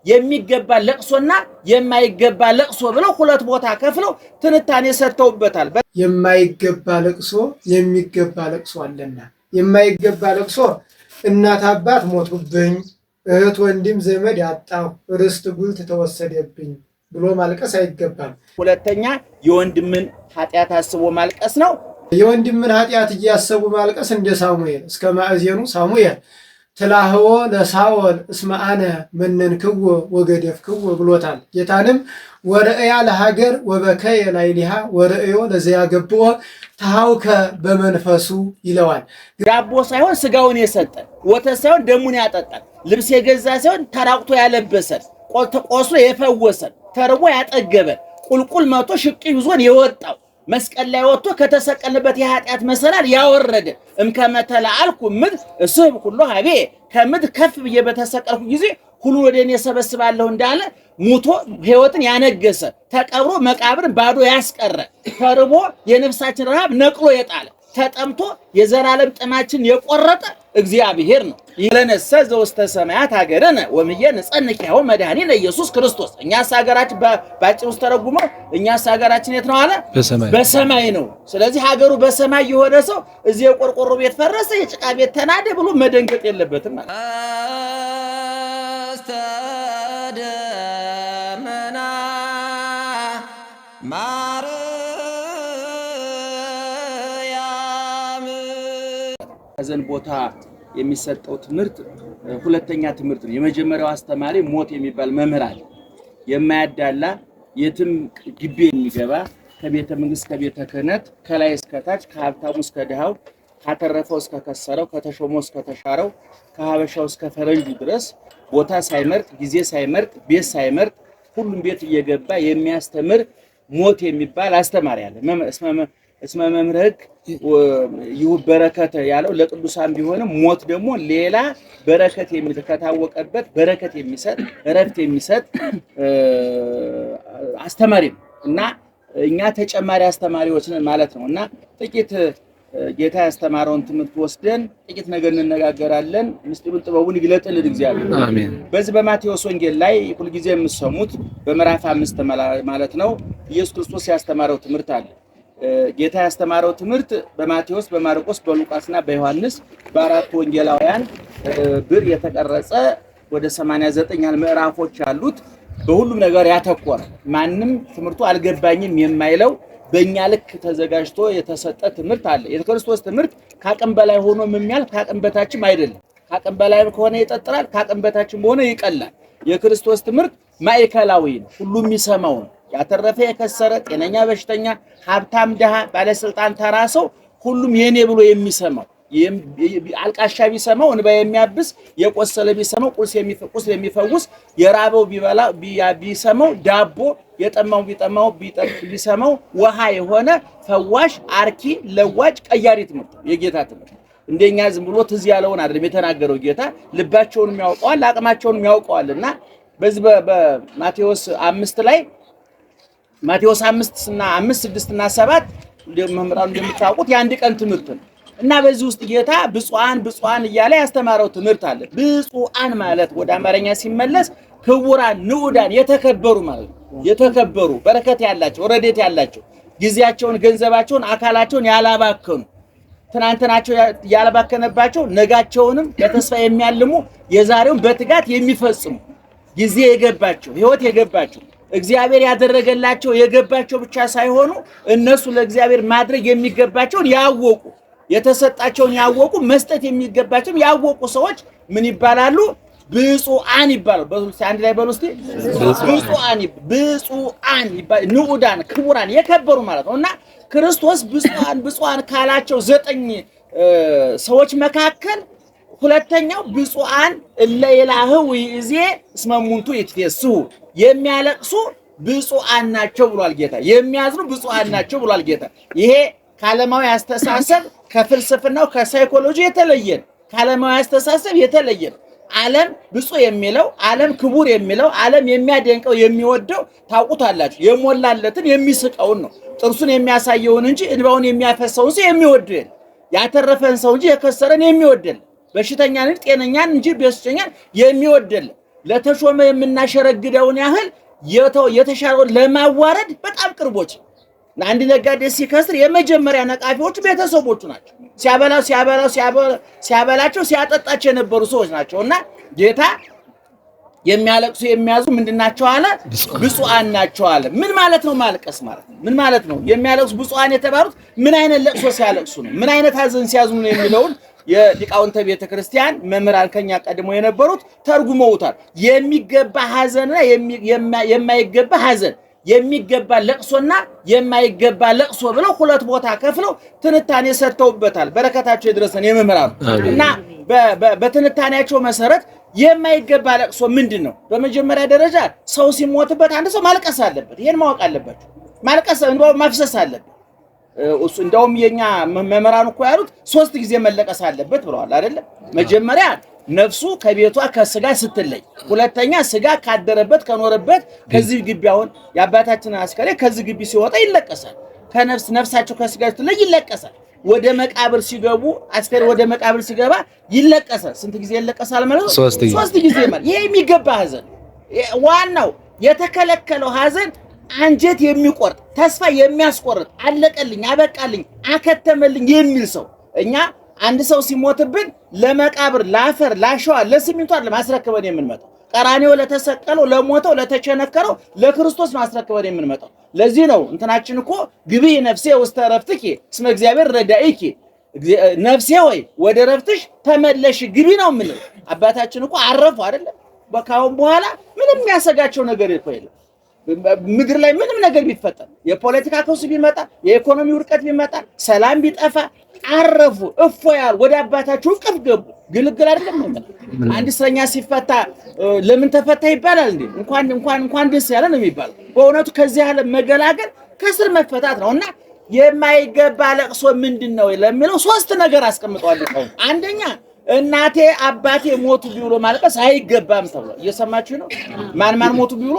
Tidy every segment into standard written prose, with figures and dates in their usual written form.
የሚገባ ለቅሶና የማይገባ ለቅሶ ብለው ሁለት ቦታ ከፍለው ትንታኔ ሰጥተውበታል። የማይገባ ለቅሶ የሚገባ ለቅሶ አለና የማይገባ ለቅሶ እናት አባት ሞቱብኝ፣ እህት ወንድም ዘመድ ያጣሁ፣ ርስት ጉልት ተወሰደብኝ ብሎ ማልቀስ አይገባም። ሁለተኛ የወንድምን ኃጢአት አስቦ ማልቀስ ነው። የወንድምን ኃጢአት እያሰቡ ማልቀስ እንደ ሳሙኤል እስከ ማእዜኑ ሳሙኤል ትላህዎ ለሳኦል እስመ አነ መነንክዎ ወገደፍክዎ ብሎታል። ጌታንም ወርእያ ለሀገር ወበከየ ላዕሌሃ ወርእዮ ለዘያገብኦ ተሃውከ በመንፈሱ ይለዋል። ዳቦ ሳይሆን ስጋውን የሰጠን፣ ወተት ሳይሆን ደሙን ያጠጣን፣ ልብስ የገዛ ሳይሆን ተራቁቶ ያለበሰን፣ ቆስሎ የፈወሰን፣ ተርቦ ያጠገበን፣ ቁልቁል መቶ ሽቅ ይዞን የወጣው መስቀል ላይ ወጥቶ ከተሰቀለበት የኃጢአት መሰላል ያወረደ እምከመተላልኩ ምድር እስብ ሁሉ ሀቤ ከምድር ከፍ ብዬ በተሰቀልኩ ጊዜ ሁሉ ወደ እኔ ሰበስባለሁ እንዳለ ሙቶ ሕይወትን ያነገሰ ተቀብሮ መቃብርን ባዶ ያስቀረ ተርቦ የነፍሳችን ረሃብ ነቅሎ የጣለ ተጠምቶ የዘላለም ጥማችን የቆረጠ እግዚአብሔር ነው። ይለነሰ ዘውስተ ሰማያት ሀገረነ ወምየ ንጸንኪያው መድኃኒነ ኢየሱስ ክርስቶስ። እኛስ ሀገራችን ባጭሩ ተረጉመው እኛስ ሀገራችን የት ነው አለ? በሰማይ ነው። ስለዚህ ሀገሩ በሰማይ የሆነ ሰው እዚህ የቆርቆሮ ቤት ፈረሰ የጭቃ ቤት ተናደ ብሎ መደንገጥ የለበትም ማለት ሐዘን ቦታ የሚሰጠው ትምህርት ሁለተኛ ትምህርት ነው። የመጀመሪያው አስተማሪ ሞት የሚባል መምህር አለ። የማያዳላ የትም ግቢ የሚገባ ከቤተ መንግስት ከቤተ ክህነት ከላይ እስከ ታች ከሀብታሙ እስከ ድሃው ካተረፈው እስከ ከሰረው ከተሾመው እስከ ተሻረው ከሀበሻው እስከ ፈረንጁ ድረስ ቦታ ሳይመርጥ ጊዜ ሳይመርጥ ቤት ሳይመርጥ ሁሉም ቤት እየገባ የሚያስተምር ሞት የሚባል አስተማሪ አለ። እስመ መምህር ሕግ ይሁብ በረከት ያለው ለቅዱሳን ቢሆንም ሞት ደግሞ ሌላ በረከት ከታወቀበት በረከት የሚሰጥ እረፍት የሚሰጥ አስተማሪ ነው እና እኛ ተጨማሪ አስተማሪዎች ነን ማለት ነው እና ጥቂት ጌታ ያስተማረውን ትምህርት ወስደን ጥቂት ነገር እንነጋገራለን። ምስጢሩን ጥበቡን ይግለጥልን እግዚአብሔር። አሜን። በዚህ በማቴዎስ ወንጌል ላይ ሁልጊዜ የምትሰሙት በምዕራፍ 5 ማለት ነው ኢየሱስ ክርስቶስ ያስተማረው ትምህርት አለ። ጌታ ያስተማረው ትምህርት በማቴዎስ በማርቆስ በሉቃስና በዮሐንስ በአራት ወንጌላውያን ብር የተቀረጸ ወደ 89 ምዕራፎች አሉት። በሁሉም ነገር ያተኮረ ማንም ትምህርቱ አልገባኝም የማይለው በእኛ ልክ ተዘጋጅቶ የተሰጠ ትምህርት አለ። የክርስቶስ ትምህርት ካቅም በላይ ሆኖ የሚያልፍ ካቅም በታችም አይደለም። ካቅም በላይ ከሆነ ይጠጥራል፣ ካቅም በታችም ሆነ ይቀላል። የክርስቶስ ትምህርት ማዕከላዊ ነው፣ ሁሉም የሚሰማው ነው። ያተረፈ የከሰረ ጤነኛ በሽተኛ ሀብታም ድሃ ባለስልጣን ተራ ሰው ሁሉም የኔ ብሎ የሚሰማው አልቃሻ ቢሰማው እንባ የሚያብስ የቆሰለ ቢሰማው ቁስል የሚፈውስ የራበው ቢበላ ቢሰማው ዳቦ የጠማው ቢሰማው ውሃ የሆነ ፈዋሽ አርኪ ለዋጭ ቀያሪ ትምህርት የጌታ ትምህርት እንደኛ ዝም ብሎ ትዝ ያለውን አይደለም የተናገረው ጌታ ልባቸውንም ያውቀዋል አቅማቸውንም ያውቀዋልና በዚህ በማቴዎስ 5 ላይ ማቴዎስ 5 እና 5 6 እና 7 መምህራን እንደምታውቁት የአንድ ቀን ትምህርት ነው እና በዚህ ውስጥ ጌታ ብፁዓን እያለ ያስተማረው ትምህርት አለ። ብፁዓን ማለት ወደ አማርኛ ሲመለስ ክቡራን ንዑዳን የተከበሩ ማለት ነው። የተከበሩ በረከት ያላቸው ረድኤት ያላቸው ጊዜያቸውን ገንዘባቸውን አካላቸውን ያላባከኑ ትናንትናቸው ያላባከነባቸው ነጋቸውንም በተስፋ የሚያልሙ የዛሬውን በትጋት የሚፈጽሙ ጊዜ የገባቸው ሕይወት የገባቸው እግዚአብሔር ያደረገላቸው የገባቸው ብቻ ሳይሆኑ እነሱ ለእግዚአብሔር ማድረግ የሚገባቸውን ያወቁ የተሰጣቸውን ያወቁ መስጠት የሚገባቸውን ያወቁ ሰዎች ምን ይባላሉ? ብፁዓን ይባላሉ። በዚህ አንድ ላይ በሉ እስቲ ብፁዓን ይባላሉ። ንዑዳን ክቡራን የከበሩ ማለት ነውና ክርስቶስ ብፁዓን ካላቸው 9 ሰዎች መካከል ሁለተኛው ብፁዓን እለ ይላህው ይዜ እስመ እሙንቱ ይትፌስሑ የሚያለቅሱ ብፁዓን ናቸው ብሏል ጌታ። የሚያዝኑ ብፁዓን ናቸው ብሏል ጌታ። ይሄ ካለማዊ አስተሳሰብ ከፍልስፍናው ከሳይኮሎጂ የተለየ ነው። ካለማዊ አስተሳሰብ የተለየ ነው። ዓለም ብፁዕ የሚለው ዓለም ክቡር የሚለው ዓለም የሚያደንቀው የሚወደው ታውቁታላችሁ። የሞላለትን የሚስቀውን ነው ጥርሱን የሚያሳየውን እንጂ እንባውን የሚያፈሰውን ሰው የሚወደው ያተረፈን ሰው እንጂ የከሰረን የሚወደው በሽተኛን ጤነኛን እንጂ በሽተኛን የሚወደው ለተሾመ የምናሸረግደውን ያህል የተሻለውን ለማዋረድ በጣም ቅርቦች። አንድ ነጋዴ ሲከስር የመጀመሪያ ነቃፊዎች ቤተሰቦቹ ናቸው። ሲያበላቸው ሲያጠጣቸው የነበሩ ሰዎች ናቸውና ጌታ የሚያለቅሱ የሚያዙ ምንድናቸው አለ? ብፁዓን ናቸው አለ። ምን ማለት ነው ማልቀስ ማለት? ምን ማለት ነው? የሚያለቅሱ ብፁዓን የተባሉት ምን አይነት ለቅሶ ሲያለቅሱ ነው? ምን አይነት ሐዘን ሲያዝኑ ነው የሚለውን የሊቃውንተ ቤተክርስቲያን መምህራን ከኛ ቀድሞ የነበሩት ተርጉመውታል። የሚገባ ሐዘንና የማይገባ ሐዘን፣ የሚገባ ለቅሶና የማይገባ ለቅሶ ብለው ሁለት ቦታ ከፍለው ትንታኔ ሰጥተውበታል። በረከታቸው ይድረሰን የመምህራኑ እና በትንታኔያቸው መሰረት የማይገባ ለቅሶ ምንድነው? በመጀመሪያ ደረጃ ሰው ሲሞትበት አንድ ሰው ማልቀስ አለበት። ይሄን ማወቅ አለባችሁ። ማልቀስ እንባው ማፍሰስ አለበት። እንደውም የኛ መምህራን እኮ ያሉት 3 ጊዜ መለቀስ አለበት ብለዋል አይደለ? መጀመሪያ ነፍሱ ከቤቷ ከስጋ ስትለይ፣ ሁለተኛ ስጋ ካደረበት ከኖረበት ከዚህ ግቢ አሁን የአባታችን አስከሬን ከዚህ ግቢ ሲወጣ ይለቀሳል። ነፍሳቸው ከስጋ ስትለይ ይለቀሳል። ወደ መቃብር ሲገቡ አስከሬን ወደ መቃብር ሲገባ ይለቀሳል። ስንት ጊዜ ይለቀሳል ማለት ነው? 3 ጊዜ ማለት። ይሄ የሚገባ ሐዘን። ዋናው የተከለከለው ሐዘን አንጀት የሚቆርጥ ተስፋ የሚያስቆርጥ አለቀልኝ፣ አበቃልኝ፣ አከተመልኝ የሚል ሰው እኛ አንድ ሰው ሲሞትብን ለመቃብር ለአፈር ለአሸዋ ለሲሚንቶ ለማስረከበን የምንመጣው ቀራንዮ ለተሰቀለው ለሞተው ለተቸነከረው ለክርስቶስ ማስረከበን የምንመጣው። ለዚህ ነው እንትናችን እኮ ግቢ ነፍሴ ውስተ ረፍትኪ እስመ እግዚአብሔር ረዳኢኪ፣ ነፍሴ ወይ ወደ ረፍትሽ ተመለሽ ግቢ ነው የምንለው። አባታችን እኮ አረፉ አይደለ? በካሁን በኋላ ምንም የሚያሰጋቸው ነገር የለም። ምድር ላይ ምንም ነገር ቢፈጠር፣ የፖለቲካ ቀውስ ቢመጣ፣ የኢኮኖሚ ውድቀት ቢመጣ፣ ሰላም ቢጠፋ አረፉ፣ እፎ ያሉ ወደ አባታቸው እቅፍ ገቡ። ግልግል አይደለም ማለት አንድ እስረኛ ሲፈታ ለምን ተፈታ ይባላል እንዴ? እንኳን ደስ ያለ ነው የሚባለው። በእውነቱ ከዚህ ያለ መገላገል ከስር መፈታት ነውና የማይገባ ለቅሶ ምንድነው ለሚለው 3 ነገር አስቀምጠዋል። አንደኛ እናቴ አባቴ ሞቱ ቢብሎ ማልቀስ አይገባም ተብሎ እየሰማችሁ ነው። ማን ሞቱ ቢብሎ?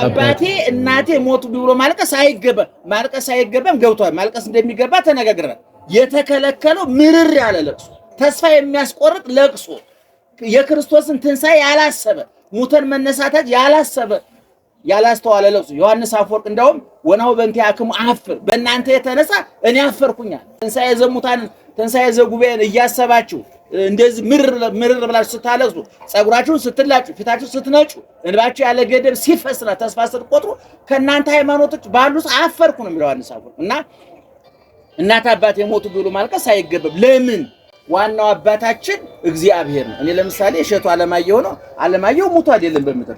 አባቴ እናቴ ሞቱ ቢብሎ ማልቀስ አይገባም። ማልቀስ አይገባም ገብቷል። ማልቀስ እንደሚገባ ተነጋግረናል። የተከለከለው ምርር ያለ ለቅሶ፣ ተስፋ የሚያስቆርጥ ለቅሶ፣ የክርስቶስን ትንሣኤ ያላሰበ፣ ሙተን መነሳታት ያላሰበ ያላስተዋለ ለቅሶ። ዮሐንስ አፈወርቅ እንደውም ወናው በእንቲአክሙ አፍር፣ በእናንተ የተነሳ እኔ አፈርኩኛል። ትንሣኤ ዘሙታንን ትንሣኤ ዘጉባኤን እያሰባችሁ እንደዚህ ምርር ብላችሁ ስታለቅሱ፣ ጸጉራችሁን ስትላጩ፣ ፊታችሁን ስትነጩ፣ እንባችሁ ያለ ገደብ ሲፈስና ተስፋ ስትቆጥሩ ከእናንተ ሃይማኖቶች ባሉት አፈርኩ ነው የሚለው ዮሐንስ አፈወርቅ። እና እናት አባት የሞቱ ቢሉ ማልቀስ አይገባም። ለምን? ዋናው አባታችን እግዚአብሔር ነው። እኔ ለምሳሌ እሸቱ አለማየሁ ነው። አለማየሁ ሞቱ አይደለም በምድር።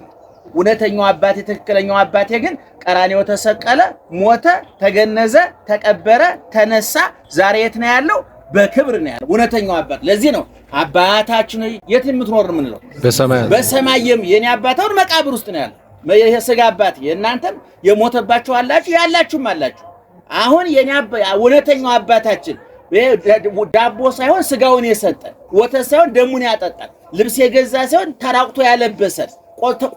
እውነተኛው አባቴ ትክክለኛው አባቴ ግን ቀራንዮ ተሰቀለ፣ ሞተ፣ ተገነዘ፣ ተቀበረ፣ ተነሳ፣ ዛሬ የት ነው ያለው? በክብር ነው ያለው እውነተኛው አባት። ለዚህ ነው አባታችን የት የምትኖር ነው የምንለው? በሰማይ። የኔ አባታውን መቃብር ውስጥ ነው ያለው። የሥጋ አባት የእናንተም የሞተባችሁ አላችሁ ያላችሁም አላችሁ። አሁን የኔ እውነተኛው አባታችን ዳቦ ሳይሆን ስጋውን የሰጠን፣ ወተት ሳይሆን ደሙን ያጠጣን፣ ልብስ የገዛ ሳይሆን ተራቁቶ ያለበሰን፣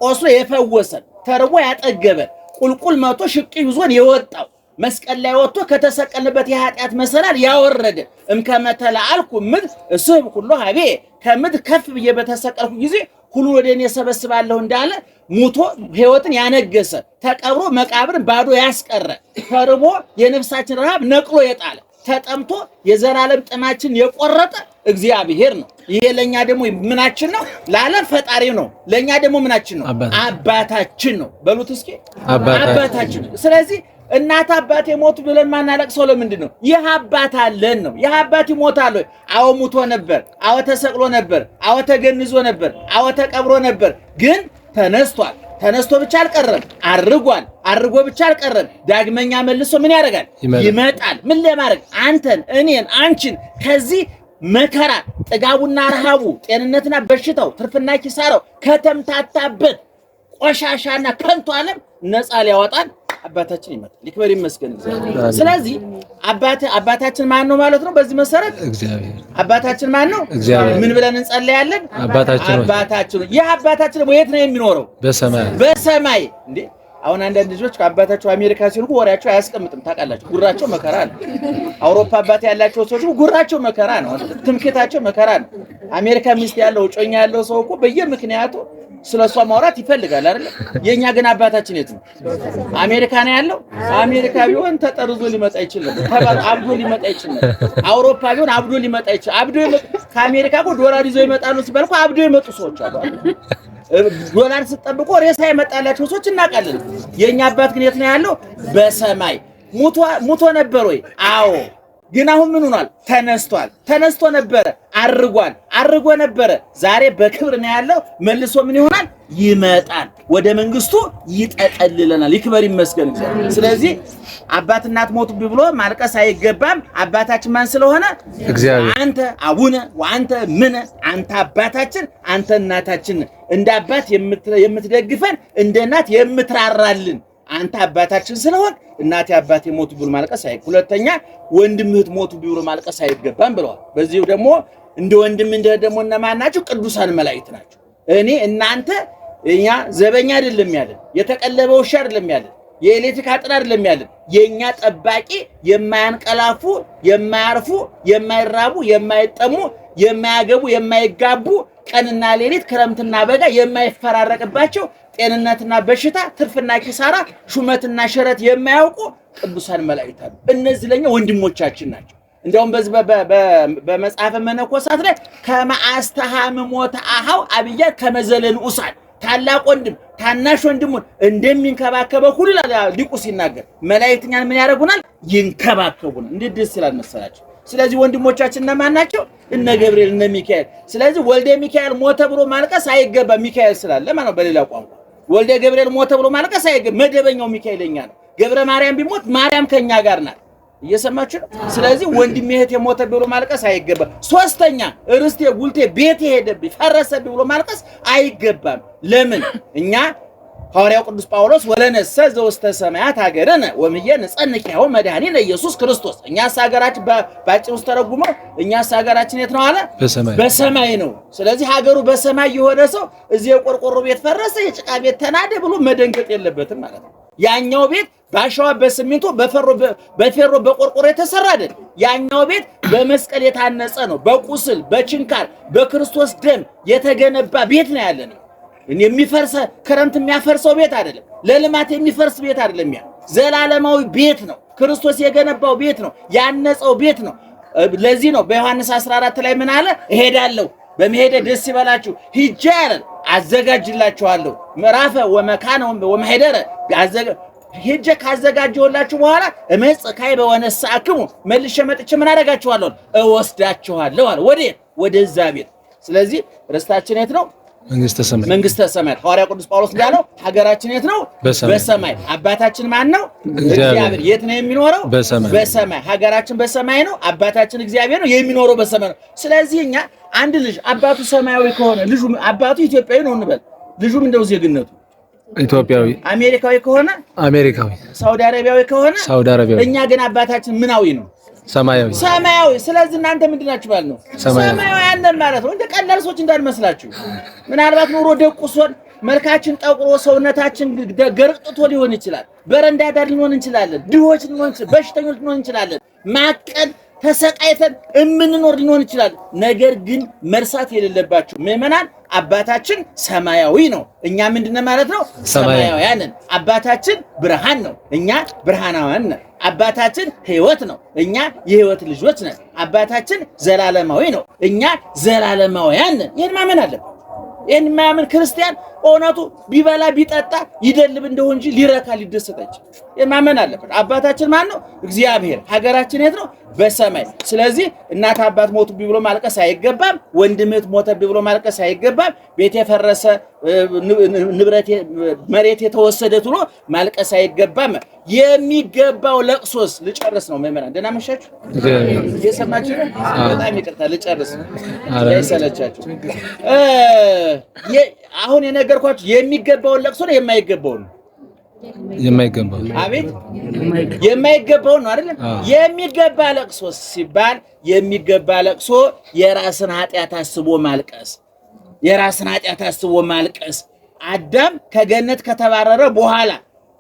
ቆስሎ የፈወሰን፣ ተርቦ ያጠገበን፣ ቁልቁል መቶ ሽቅ ይዞን የወጣው፣ መስቀል ላይ ወጥቶ ከተሰቀልበት የኃጢአት መሰላል ያወረደ፣ እምከመተላአልኩ ምድር እስብ ሁሉ ሀቤ፣ ከምድር ከፍ ብዬ በተሰቀልኩ ጊዜ ሁሉ ወደ እኔ ሰበስባለሁ እንዳለ ሙቶ ሕይወትን ያነገሰ፣ ተቀብሮ መቃብርን ባዶ ያስቀረ፣ ተርቦ የነፍሳችን ረሃብ ነቅሎ የጣለ፣ ተጠምቶ የዘላለም ጥማችን የቆረጠ እግዚአብሔር ነው። ይሄ ለኛ ደግሞ ምናችን ነው? ለዓለም ፈጣሪ ነው። ለኛ ደግሞ ምናችን ነው? አባታችን ነው። በሉት እስኪ አባታችን። ስለዚህ እናት አባቴ ሞቱ ብለን ማናለቅሰው ለምንድን ነው? ይህ አባት አለን ነው። ይህ አባት ይሞታል ወይ? አዎ ሙቶ ነበር። አዎ ተሰቅሎ ነበር። አዎ ተገንዞ ነበር። አዎ ተቀብሮ ነበር። ግን ተነስቷል። ተነስቶ ብቻ አልቀረም፣ አርጓል። አርጎ ብቻ አልቀረም፣ ዳግመኛ መልሶ ምን ያደርጋል? ይመጣል። ምን ለማድረግ? አንተን፣ እኔን፣ አንቺን ከዚህ መከራ ጥጋቡና ረሃቡ፣ ጤንነትና በሽታው፣ ትርፍና ኪሳራው ከተምታታበት ቆሻሻና ከንቱ ዓለም ነፃ ሊያወጣን አባታችን ይመጣል። ይክበር ይመስገን እግዚአብሔር። ስለዚህ አባታችን ማን ነው ማለት ነው? በዚህ መሰረት እግዚአብሔር አባታችን ማን ነው? ምን ብለን እንጸልያለን? አባታችን። ይህ አባታችን የት ነው የሚኖረው? በሰማይ። እንዴ አሁን አንዳንድ ልጆች ከአባታቸው አሜሪካ ሲልኩ ወሬያቸው አያስቀምጥም። ታውቃላችሁ፣ ጉራቸው መከራ ነው። አውሮፓ አባት ያላቸው ሰዎች ጉራቸው መከራ ነው። ትምክህታቸው መከራ ነው። አሜሪካ ሚስት ያለው ጮኛ ያለው ሰው እኮ በየምክንያቱ ስለሷ ማውራት ይፈልጋል አይደል? የኛ ግን አባታችን የት ነው? አሜሪካ ነው ያለው። አሜሪካ ቢሆን ተጠርዞ ሊመጣ ይችላል፣ አብዶ ሊመጣ ይችላል። አውሮፓ ቢሆን አብዶ ሊመጣ ይችላል። አብዶ ከአሜሪካ እኮ ዶላር ይዘው ይመጣሉ ሲባል እኮ አብዶ የመጡ ሰዎች አሉ። ዶላር ሲጠብቁ ሬሳ ይመጣላቸው ሰዎች እናውቃለን። የኛ አባት ግን የት ነው ያለው? በሰማይ ሙቶ ነበር ወይ? አዎ። ግን አሁን ምን ሆኗል? ተነስቷል። ተነስቶ ነበረ፣ አርጎ ነበረ። ዛሬ በክብር ነው ያለው። መልሶ ምን ይሆናል? ይመጣል። ወደ መንግስቱ ይጠቀልለናል። ይክበር ይመስገን እግዚአብሔር። ስለዚህ አባት እናት ሞቱ ብሎ ማልቀስ አይገባም። አባታችን ማን ስለሆነ? እግዚአብሔር። አንተ አቡነ ወአንተ ምን፣ አንተ አባታችን፣ አንተ እናታችን፣ እንደ አባት የምትደግፈን፣ እንደ እናት የምትራራልን አንተ አባታችን ስለሆን እናቴ አባቴ ሞቱ ብሎ ማልቀስ አይገባም። ሁለተኛ ወንድምህት ሞቱ ብሎ ማልቀስ አይገባም ብለዋል። በዚሁ ደግሞ እንደ ወንድም እንደ ደግሞ እነማን ናቸው? ቅዱሳን መላእክት ናቸው። እኔ እናንተ እኛ ዘበኛ አይደለም ያለን፣ የተቀለበ ውሻ አይደለም ያለን፣ የኤሌክትሪክ አጥር አይደለም ያለን። የኛ ጠባቂ የማያንቀላፉ፣ የማያርፉ፣ የማይራቡ፣ የማይጠሙ፣ የማያገቡ፣ የማይጋቡ፣ ቀንና ሌሊት ክረምትና በጋ የማይፈራረቅባቸው፣ ጤንነትና በሽታ፣ ትርፍና ኪሳራ፣ ሹመትና ሽረት የማያውቁ ቅዱሳን መላእክት አሉ። እነዚህ ለኛ ወንድሞቻችን ናቸው። እንዲያውም በዚህ በመጽሐፈ መነኮሳት ላይ ከመአስተሃምሞተ አሃው አብያ ከመዘለን ኡሳን፣ ታላቅ ወንድም ታናሽ ወንድሙን እንደሚንከባከበው ሁሉ ሊቁ ሲናገር መላእክትኛን ምን ያደርጉናል? ይንከባከቡናል። እንዴት ደስ ይላል መሰላችሁ። ስለዚህ ወንድሞቻችን እነማን ናቸው? እነ ገብርኤል እነ ሚካኤል። ስለዚህ ወልደ ሚካኤል ሞተ ብሎ ማልቀስ አይገባም። ሚካኤል ስላለ ማለት ነው። በሌላ ቋንቋ ወልደ ገብርኤል ሞተ ብሎ ማልቀስ አይገባም። መደበኛው ሚካኤልኛ ነው። ገብረ ማርያም ቢሞት ማርያም ከኛ ጋር ናት። እየሰማችሁ ነው። ስለዚህ ወንድሜ እህቴ ሞተ ብሎ ማልቀስ አይገባም። ሶስተኛ ርስቴ ጉልቴ ቤቴ ሄደብኝ ፈረሰብኝ ብሎ ማልቀስ አይገባም። ለምን? እኛ ሐዋርያው ቅዱስ ጳውሎስ ወለነሰ ዘውስተ ሰማያት ሀገርነ ወምየ ንጸንኪያው መድኃኒነ ኢየሱስ ክርስቶስ። እኛስ ሀገራችን ባጭሩ ተረጉመው እኛስ ሀገራችን የት ነው አለ? በሰማይ ነው። ስለዚህ ሀገሩ በሰማይ የሆነ ሰው እዚህ የቆርቆሮ ቤት ፈረሰ የጭቃ ቤት ተናደ ብሎ መደንገጥ የለበትም ማለት ነው። ያኛው ቤት ባሻዋ በሲሚንቶ በፌሮ በቆርቆሮ የተሰራ አይደል። ያኛው ቤት በመስቀል የታነጸ ነው። በቁስል በችንካር በክርስቶስ ደም የተገነባ ቤት ነው ያለን። የሚፈርስ ክረምት የሚያፈርሰው ቤት አይደለም። ለልማት የሚፈርስ ቤት አይደለም። ያ ዘላለማዊ ቤት ነው። ክርስቶስ የገነባው ቤት ነው። ያነጸው ቤት ነው። ለዚህ ነው በዮሐንስ 14 ላይ ምን አለ? እሄዳለሁ በመሄደ ደስ ይበላችሁ ሂጄ አዘጋጅላችኋለሁ ምዕራፈ ወመካነ ወመሄደረ ሂጄ ካዘጋጀሁላችሁ በኋላ እመጽእ ካዕበ ወነሣእክሙ መልሼ መጥቼ ምን አደርጋችኋለሁ? እወስዳችኋለሁ አለ። ወዴት? ወደዛ ቤት። ስለዚህ ርስታችን የት ነው? መንግስተ ሰማያት። ሐዋርያ ቅዱስ ጳውሎስ እንዳለው ሀገራችን የት ነው? በሰማይ። አባታችን ማን ነው? እግዚአብሔር። የት ነው የሚኖረው? በሰማይ። ሀገራችን በሰማይ ነው። አባታችን እግዚአብሔር ነው፣ የሚኖረው በሰማይ ነው። ስለዚህ እኛ አንድ ልጅ አባቱ ሰማያዊ ከሆነ ልጁ አባቱ ኢትዮጵያዊ ነው እንበል፣ ልጁም እንደው ዜግነቱ ኢትዮጵያዊ፣ አሜሪካዊ ከሆነ አሜሪካዊ፣ ሳውዲ አረቢያዊ ከሆነ ሳውዲ አረቢያዊ። እኛ ግን አባታችን ምናዊ ነው? ሰማያዊ። ስለዚህ እናንተ ምንድናችሁ ማለት ነው? ሰማያዊ ያንን ማለት ነው። እንደ ቀላል ሰዎች እንዳልመስላችሁ። ምናልባት ኑሮ ደቁሶን መልካችን ጠቁሮ ሰውነታችን ገርጥቶ ሊሆን ይችላል። በረንዳ ዳር ሊሆን እንችላለን። ድሆች ሊሆን እንችላለን። በሽተኞች ሊሆን እንችላለን። ማቀን ተሰቃይተን እምንኖር ሊሆን ይችላል። ነገር ግን መርሳት የሌለባችሁ ምዕመናን አባታችን ሰማያዊ ነው። እኛ ምንድነው ማለት ነው? ሰማያውያን ነን። አባታችን ብርሃን ነው፣ እኛ ብርሃናውያን ነን። አባታችን ሕይወት ነው፣ እኛ የሕይወት ልጆች ነን። አባታችን ዘላለማዊ ነው፣ እኛ ዘላለማውያን ነን። ይሄን ማመን አለብን። ይሄን የማያምን ክርስቲያን እውነቱ ቢበላ ቢጠጣ ይደልብ እንደው እንጂ ሊረካ ሊደሰታች ማመን አለበት። አባታችን ማን ነው? እግዚአብሔር። ሀገራችን የት ነው? በሰማይ። ስለዚህ እናት አባት ሞቱ ብሎ ማልቀስ አይገባም። ወንድምት ሞተ ብሎ ማልቀስ አይገባም። ቤት የፈረሰ ንብረት መሬት የተወሰደ ብሎ ማልቀስ አይገባም። የሚገባው ለቅሶስ ልጨርስ ነው። መምህራን ደህና መሻችሁ? እየሰማችሁ ነው? በጣም ይቅርታ ልጨርስ ነው እንዳይሰለቻችሁ። አሁን የነገርኳችሁ የሚገባውን ለቅሶ ነው የማይገባውን የማይገባው አቤት የማይገባው ነው አይደል? የሚገባ ለቅሶ ሲባል የሚገባ ለቅሶ የራስን ኃጢአት አስቦ ማልቀስ፣ የራስን ኃጢአት አስቦ ማልቀስ። አዳም ከገነት ከተባረረ በኋላ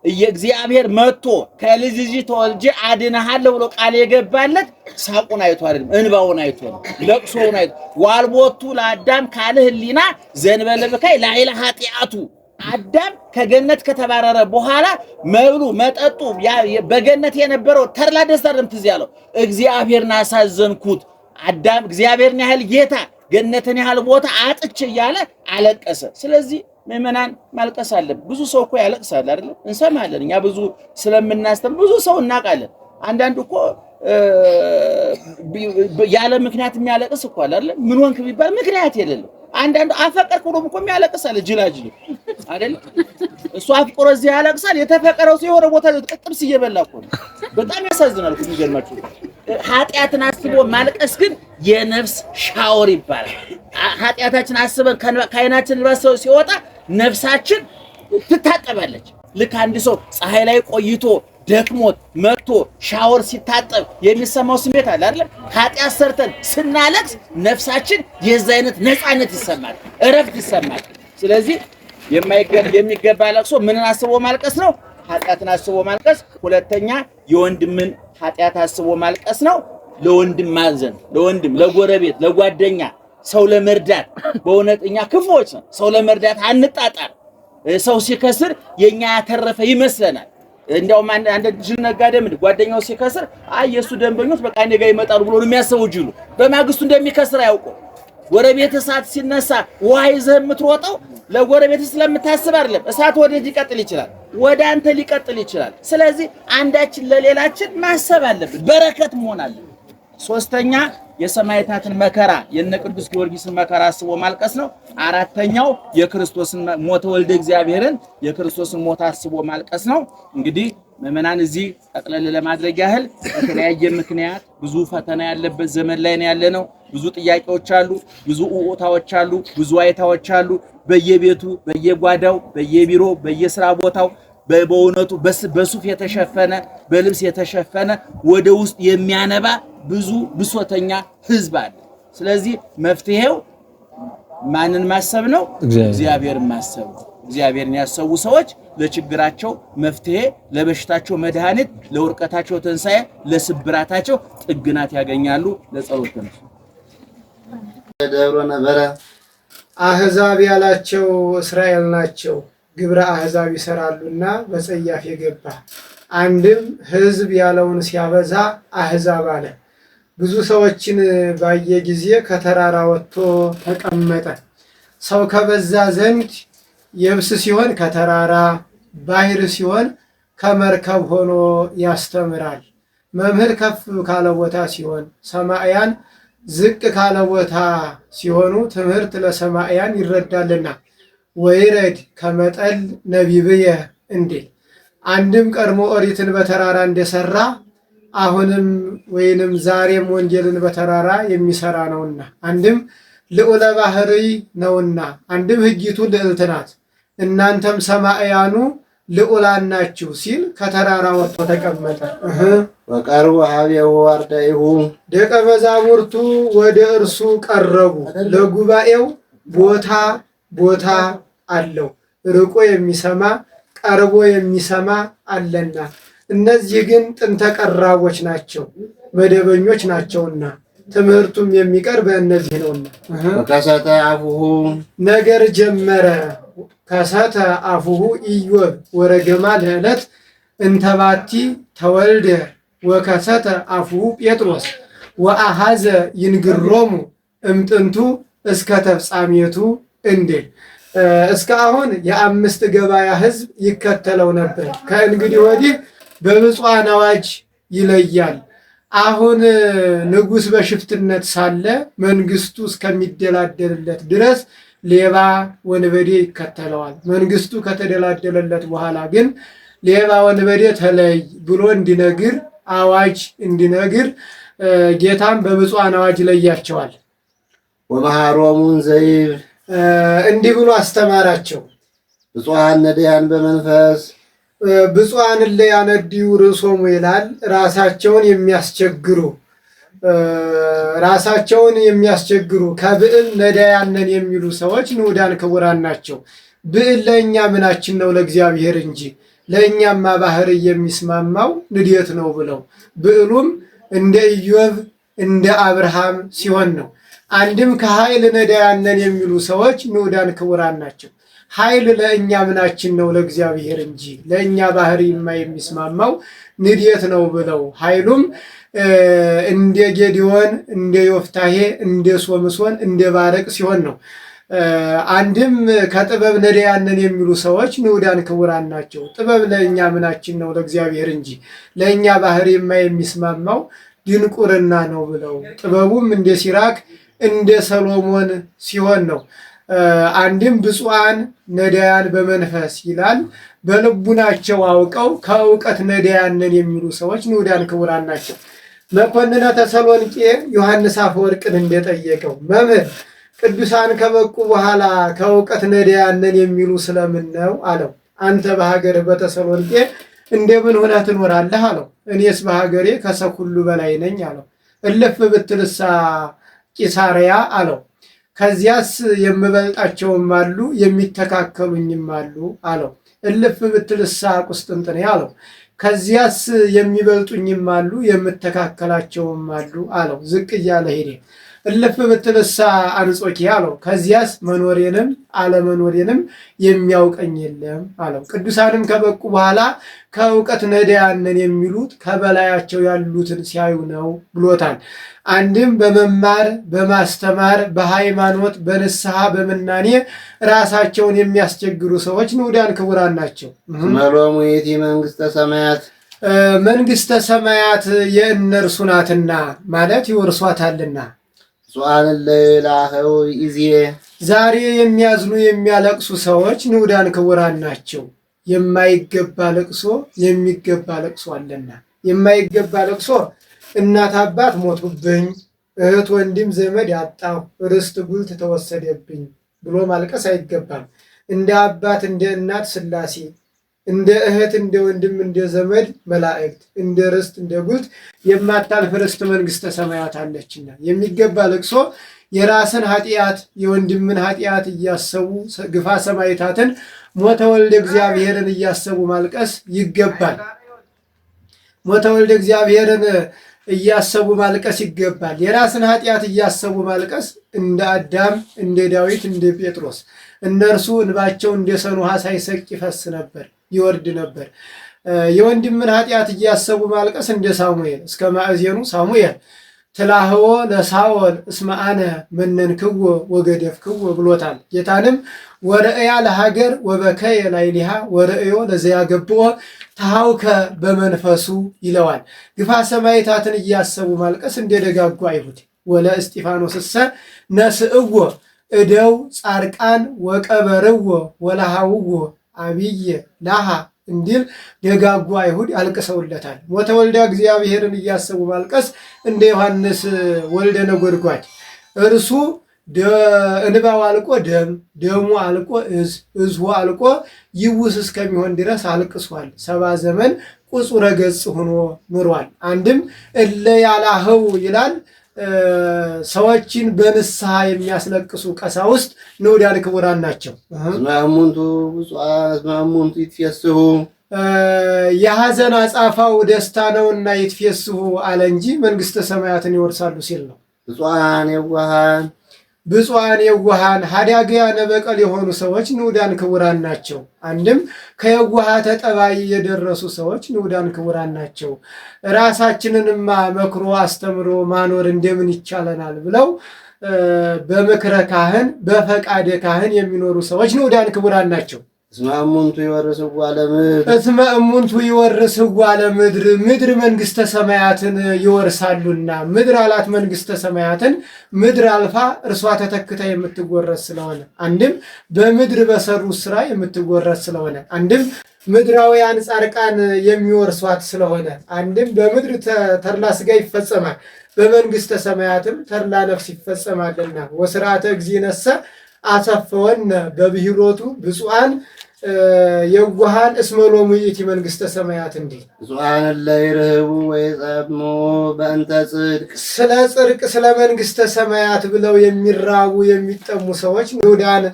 እግዚአብሔር መጥቶ ከልጅ ልጅ ተወልጄ አድንሃለሁ ብሎ ቃል የገባለት ሳቁን አይቶ አይደለም፣ እንባውን አይቶ ነው፣ ለቅሶውን አይቶ ዋልቦቱ ለአዳም ካለ ህሊና ዘንበለ በካይ ላይለ ኃጢአቱ አዳም ከገነት ከተባረረ በኋላ መብሉ መጠጡ በገነት የነበረው ተድላ ደስታ አይደለም ትዝ ያለው፣ እግዚአብሔርን አሳዘንኩት አዳም እግዚአብሔርን ያህል ጌታ ገነትን ያህል ቦታ አጥቼ እያለ አለቀሰ። ስለዚህ ምእመናን ማልቀስ አለብን። ብዙ ሰው እኮ ያለቅሳል አይደል? እንሰማለን። እኛ ብዙ ስለምናስተም ብዙ ሰው እናውቃለን። አንዳንዱ እኮ ያለ ምክንያት የሚያለቅስ እኮ አለ አይደል? ምን ሆንክ ቢባል ምክንያት የሌለው። አንዳንዱ አፈቀርኩ ብሎም እኮ የሚያለቅስ አለ ጅላጅል አይደል? እሱ አፍቅሮ እዚህ ያለቅሳል። የተፈቀረው ሰው የሆነ ቦታ ጥብስ እየበላ እኮ ነው። በጣም ያሳዝናል እኮ የሚገርማችሁ። ኃጢአትን አስቦ ማልቀስ ግን የነፍስ ሻወር ይባላል። ኃጢአታችን አስበን ከዓይናችን ልባሰው ሲወጣ ነፍሳችን ትታጠባለች። ልክ አንድ ሰው ፀሐይ ላይ ቆይቶ ደክሞት መጥቶ ሻወር ሲታጠብ የሚሰማው ስሜት አለ አይደል? ኃጢአት ሰርተን ስናለቅስ ነፍሳችን የዛ አይነት ነፃነት ይሰማል፣ እረፍት ይሰማል። ስለዚህ የሚገባ ለቅሶ ምንን አስቦ ማልቀስ ነው? ኃጢአትን አስቦ ማልቀስ። ሁለተኛ የወንድምን ኃጢአት አስቦ ማልቀስ ነው። ለወንድም ማዘን፣ ለወንድም ለጎረቤት፣ ለጓደኛ ሰው ለመርዳት። በእውነት እኛ ክፉዎች ነን። ሰው ለመርዳት አንጣጣር። ሰው ሲከስር የኛ ያተረፈ ይመስለናል። እንዲያውም አንድ ጅል ነጋዴ ጓደኛው ሲከስር አይ የሱ ደንበኞች በቃ እኔ ጋር ይመጣሉ ብሎ ነው የሚያስበው ጅሉ። በማግስቱ እንደሚከስር አያውቀው። ጎረቤት እሳት ሲነሳ ውሃ ይዘህ የምትሮጠው ለጎረቤት ስለምታስብ አይደለም። እሳት ወዴት ሊቀጥል ይችላል? ወደ አንተ ሊቀጥል ይችላል። ስለዚህ አንዳችን ለሌላችን ማሰብ አለብን፣ በረከት መሆን አለብን። ሶስተኛ የሰማዕታትን መከራ የነ ቅዱስ ጊዮርጊስን መከራ አስቦ ማልቀስ ነው። አራተኛው የክርስቶስን ሞተ ወልደ እግዚአብሔርን የክርስቶስን ሞት አስቦ ማልቀስ ነው። እንግዲህ ምእመናን እዚህ ጠቅለል ለማድረግ ያህል በተለያየ ምክንያት ብዙ ፈተና ያለበት ዘመን ላይ ነው ያለነው። ብዙ ጥያቄዎች አሉ፣ ብዙ ኡኡታዎች አሉ፣ ብዙ ዋይታዎች አሉ። በየቤቱ በየጓዳው በየቢሮ በየስራ ቦታው በእውነቱ በሱፍ የተሸፈነ በልብስ የተሸፈነ ወደ ውስጥ የሚያነባ ብዙ ብሶተኛ ህዝብ አለ። ስለዚህ መፍትሄው ማንን ማሰብ ነው? እግዚአብሔርን ማሰብ ነው። እግዚአብሔርን ያሰቡ ሰዎች ለችግራቸው መፍትሄ፣ ለበሽታቸው መድኃኒት፣ ለውርቀታቸው ትንሣኤ፣ ለስብራታቸው ጥግናት ያገኛሉ። ለጸሎት ነው። ደብሮ ነበረ አህዛብ ያላቸው እስራኤል ናቸው። ግብረ አህዛብ ይሰራሉና በጸያፍ የገባ አንድም ህዝብ ያለውን ሲያበዛ አህዛብ አለ። ብዙ ሰዎችን ባየ ጊዜ ከተራራ ወጥቶ ተቀመጠ። ሰው ከበዛ ዘንድ የብስ ሲሆን ከተራራ፣ ባህር ሲሆን ከመርከብ ሆኖ ያስተምራል። መምህር ከፍ ካለ ቦታ ሲሆን፣ ሰማዕያን ዝቅ ካለ ቦታ ሲሆኑ ትምህርት ለሰማዕያን ይረዳልና ወይረድ ከመጠል ነቢብየ እንዴ አንድም ቀድሞ ኦሪትን በተራራ እንደሰራ አሁንም ወይንም ዛሬም ወንጌልን በተራራ የሚሰራ ነውና፣ አንድም ልዑለ ባህርይ ነውና፣ አንድም ሕጊቱ ልዕልት ናት። እናንተም ሰማዕያኑ ልዑላን ናችሁ ሲል ከተራራ ወጥቶ ተቀመጠ። ወቀርቡ ሀቤሁ አርዳኢሁ ደቀ መዛሙርቱ ወደ እርሱ ቀረቡ። ለጉባኤው ቦታ አለው፣ ርቆ የሚሰማ ቀርቦ የሚሰማ አለና። እነዚህ ግን ጥንተ ቀራቦች ናቸው፣ መደበኞች ናቸውና ትምህርቱም የሚቀር በእነዚህ ነውና። ወከሰተ አፉሁ ነገር ጀመረ። ከሰተ አፉሁ ኢዮብ ወረገማ ለዕለት እንተባቲ ተወልደ ወከሰተ አፉሁ ጴጥሮስ ወአሃዘ ይንግሮሙ እምጥንቱ እስከ ተፍጻሜቱ እንዴል። እስካሁን የአምስት ገበያ ሕዝብ ይከተለው ነበር። ከእንግዲህ ወዲህ በብፁዓን አዋጅ ይለያል። አሁን ንጉሥ በሽፍትነት ሳለ መንግስቱ እስከሚደላደልለት ድረስ ሌባ ወንበዴ ይከተለዋል። መንግስቱ ከተደላደለለት በኋላ ግን ሌባ ወንበዴ ተለይ ብሎ እንዲነግር አዋጅ እንዲነግር ጌታም በብፁዓን አዋጅ ይለያቸዋል። ወመሃሮሙን ዘይብ እንዲህ ብሎ አስተማራቸው። ብፁዓን ነዳያን በመንፈስ ብፁዓን እለ ያነድዩ ርእሶሙ ይላል። ራሳቸውን የሚያስቸግሩ ከብዕል ነዳያንን የሚሉ ሰዎች ንዑዳን ክቡራን ናቸው። ብዕል ለእኛ ምናችን ነው? ለእግዚአብሔር እንጂ ለእኛማ ባህር የሚስማማው ንዴት ነው ብለው ብዕሉም እንደ ኢዮብ እንደ አብርሃም ሲሆን ነው። አንድም ከኃይል ነዳያንን የሚሉ ሰዎች ንዑዳን ክቡራን ናቸው። ኃይል ለእኛ ምናችን ነው ለእግዚአብሔር እንጂ ለእኛ ባህሪ የሚስማማው ንዴት ነው ብለው ኃይሉም እንደ ጌዲዮን እንደ ዮፍታሄ እንደ ሶምሶን እንደ ባረቅ ሲሆን ነው። አንድም ከጥበብ ነዳያንን የሚሉ ሰዎች ንዑዳን ክቡራን ናቸው። ጥበብ ለእኛ ምናችን ነው ለእግዚአብሔር እንጂ ለእኛ ባህሪ የሚስማማው ድንቁርና ነው ብለው ጥበቡም እንደ ሲራክ እንደ ሰሎሞን ሲሆን ነው። አንድም ብፁዓን ነዳያን በመንፈስ ይላል። በልቡናቸው አውቀው ከእውቀት ነዳያንን የሚሉ ሰዎች ንዑዳን ክቡራን ናቸው። መኮንነ ተሰሎንቄ ዮሐንስ አፈወርቅን እንደጠየቀው መምህር ቅዱሳን ከበቁ በኋላ ከእውቀት ነዳያንን የሚሉ ስለምን ነው አለው። አንተ በሀገርህ በተሰሎንቄ እንደምን ሆነህ ትኖራለህ አለው። እኔስ በሀገሬ ከሰው ሁሉ በላይ ነኝ አለው። እልፍ ብትልሳ ቂሳርያ አለው። ከዚያስ የምበልጣቸውም አሉ የሚተካከሉኝም አሉ አለው። እልፍ ብትልሳ ቁስጥንጥንያ አለው። ከዚያስ የሚበልጡኝም አሉ የምተካከላቸውም አሉ አለው። ዝቅ እያለ ሄደ። እልፍ ብትልሳ አንጾኪያ አለው። ከዚያስ መኖሬንም አለመኖሬንም የሚያውቀኝ የለም አለው። ቅዱሳንም ከበቁ በኋላ ከእውቀት ነዳያንን የሚሉት ከበላያቸው ያሉትን ሲያዩ ነው ብሎታል። አንድም በመማር በማስተማር በሃይማኖት በንስሐ በምናኔ ራሳቸውን የሚያስቸግሩ ሰዎች ንዑዳን ክቡራን ናቸው። መሎሙ ይእቲ መንግሥተ ሰማያት መንግሥተ ሰማያት የእነርሱ ናትና ማለት ይወርሷታልና። ብፁዓን ለይላኸው ይእዜ ዛሬ የሚያዝኑ የሚያለቅሱ ሰዎች ንዑዳን ክቡራን ናቸው። የማይገባ ለቅሶ የሚገባ ለቅሶ አለና። የማይገባ ለቅሶ እናት አባት ሞቱብኝ፣ እህት ወንድም ዘመድ ያጣሁ፣ ርስት ጉልት ተወሰደብኝ ብሎ ማልቀስ አይገባም። እንደ አባት እንደ እናት ሥላሴ፣ እንደ እህት እንደ ወንድም እንደ ዘመድ መላእክት፣ እንደ ርስት እንደ ጉልት የማታልፍ ርስት መንግሥተ ሰማያት አለችና የሚገባ ለቅሶ የራስን ኃጢአት የወንድምን ኃጢአት እያሰቡ ግፋ ሰማዕታትን ሞተ ወልደ እግዚአብሔርን እያሰቡ ማልቀስ ይገባል። ሞተ ወልደ እግዚአብሔርን እያሰቡ ማልቀስ ይገባል። የራስን ኃጢአት እያሰቡ ማልቀስ እንደ አዳም እንደ ዳዊት እንደ ጴጥሮስ እነርሱ እንባቸው እንደ ሰኑ ውሃ ሳይሰቅ ይፈስ ነበር ይወርድ ነበር። የወንድምን ኃጢአት እያሰቡ ማልቀስ እንደ ሳሙኤል እስከ ማእዜኑ ሳሙኤል ትላህዎ ለሳኦል እስመ አነ መነንክዎ ወገደፍክዎ ብሎታል። ጌታንም ወርእያ ለሀገር ወበከየ ላዕሌሃ ወርእዮ ለዘያገብኦ ተሃውከ በመንፈሱ ይለዋል። ግፋ ሰማዕታትን እያሰቡ ማልቀስ እንደ ደጋጉ አይሁድ ወለ እስጢፋኖስሰ ነስእዎ እደው ጻርቃን ወቀበርዎ ወለሃውዎ አብየ ላሃ እንዲል ደጋጉ አይሁድ አልቅሰውለታል። ሞተ ወልደ እግዚአብሔርን እያሰቡ ማልቀስ እንደ ዮሐንስ ወልደ ነጎድጓድ እርሱ እንባው አልቆ ደሙ አልቆ እዝሁ አልቆ ይውስ እስከሚሆን ድረስ አልቅሷል። 70 ዘመን ቁጹረ ገጽ ሆኖ ኑሯል። አንድም እለ ያላኸው ይላል። ሰዎችን በንስሐ የሚያስለቅሱ ቀሳውስት ንዑዳን ክቡራን ናቸው። እስመ እሙንቱ ብፁዓን እስመ እሙንቱ ይትፌስሑ የሐዘን አጻፋው ደስታ ነውና ይትፌስሑ አለ እንጂ መንግሥተ ሰማያትን ይወርሳሉ ሲል ነው። ብፁዓን የዋሃን ብፁዓን የዋሃን ሀዳግያነ በቀል የሆኑ ሰዎች ንዑዳን ክቡራን ናቸው። አንድም ከየዋሃተ ጠባይ የደረሱ ሰዎች ንዑዳን ክቡራን ናቸው። ራሳችንንማ መክሮ አስተምሮ ማኖር እንደምን ይቻለናል ብለው በምክረ ካህን በፈቃደ ካህን የሚኖሩ ሰዎች ንዑዳን ክቡራን ናቸው። እስመ እሙንቱ ይወርስዋ ለምድር እስመ እሙንቱ ይወርስዋ ለምድር ምድር መንግሥተ ሰማያትን ይወርሳሉና። ምድር አላት መንግሥተ ሰማያትን ምድር አልፋ እርሷ ተተክታ የምትጎረስ ስለሆነ አንድም በምድር በሰሩት ስራ የምትጎረስ ስለሆነ አንድም ምድራውያን ጻርቃን የሚወርሷት ስለሆነ አንድም በምድር ተድላ ሥጋ ይፈጸማል በመንግሥተ ሰማያትም ተድላ ነፍስ ይፈጸማልና። ወስርዓተ እግዚእነሰ አሰፈወነ በብሂሎቱ ብፁዓን የዋሃን እስመ ሎሙ ይእቲ መንግሥተ ሰማያት እንዲል ብፁዓን እለ ይርህቡ ወይጸምኡ በእንተ ጽድቅ ስለ ጽድቅ ስለ መንግሥተ ሰማያት ብለው የሚራቡ የሚጠሙ ሰዎች ንዑዳን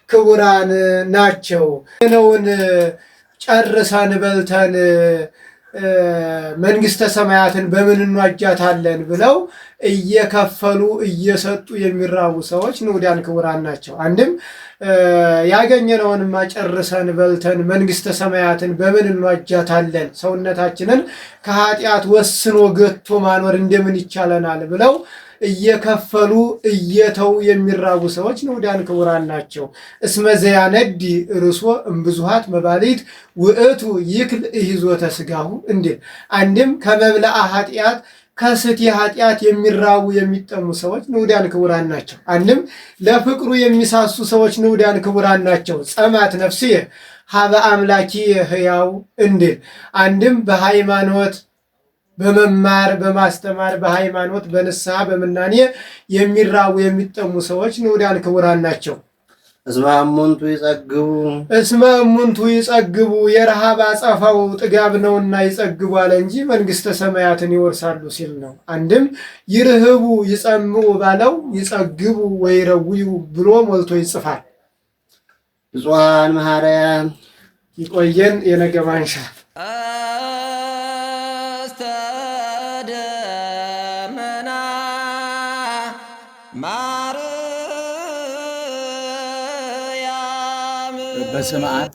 ክቡራን ናቸው። ነውን ጨርሰን በልተን መንግስተ ሰማያትን በምን እንዋጃታለን ብለው እየከፈሉ እየሰጡ የሚራቡ ሰዎች ንዑዳን ክቡራን ናቸው። አንድም ያገኘነውንማ ጨርሰን በልተን መንግስተ ሰማያትን በምን እንዋጃታለን፣ ሰውነታችንን ከኃጢአት ወስኖ ገቶ ማኖር እንደምን ይቻለናል ብለው እየከፈሉ እየተው የሚራቡ ሰዎች ንዑዳን ክቡራን ናቸው። እስመ ዘያነዲ ርሶ እምብዙሃት መባሊት ውእቱ ይክል ኢይዞተ ሥጋሁ እንዲል አንድም ከመብልአ ኃጢአት ከስቲ ኃጢአት የሚራቡ የሚጠሙ ሰዎች ንዑዳን ክቡራን ናቸው። አንድም ለፍቅሩ የሚሳሱ ሰዎች ንዑዳን ክቡራን ናቸው። ጸማት ነፍስየ ሀበ አምላኪየ ሕያው እንዲል አንድም በሃይማኖት በመማር በማስተማር በሃይማኖት በንስሐ በምናኔ የሚራቡ የሚጠሙ ሰዎች ንዑዳን ክቡራን ናቸው። እስመ እሙንቱ ይጸግቡ የረሃብ አጸፋው ጥጋብ ነውና ይጸግቡ አለ እንጂ መንግስተ ሰማያትን ይወርሳሉ ሲል ነው። አንድም ይርህቡ ይጸምኡ ባለው ይጸግቡ ወይረውዩ ብሎ ሞልቶ ይጽፋል። ብፁዓን መሐረያን ይቆየን። የነገ ማንሻ በስመ አብ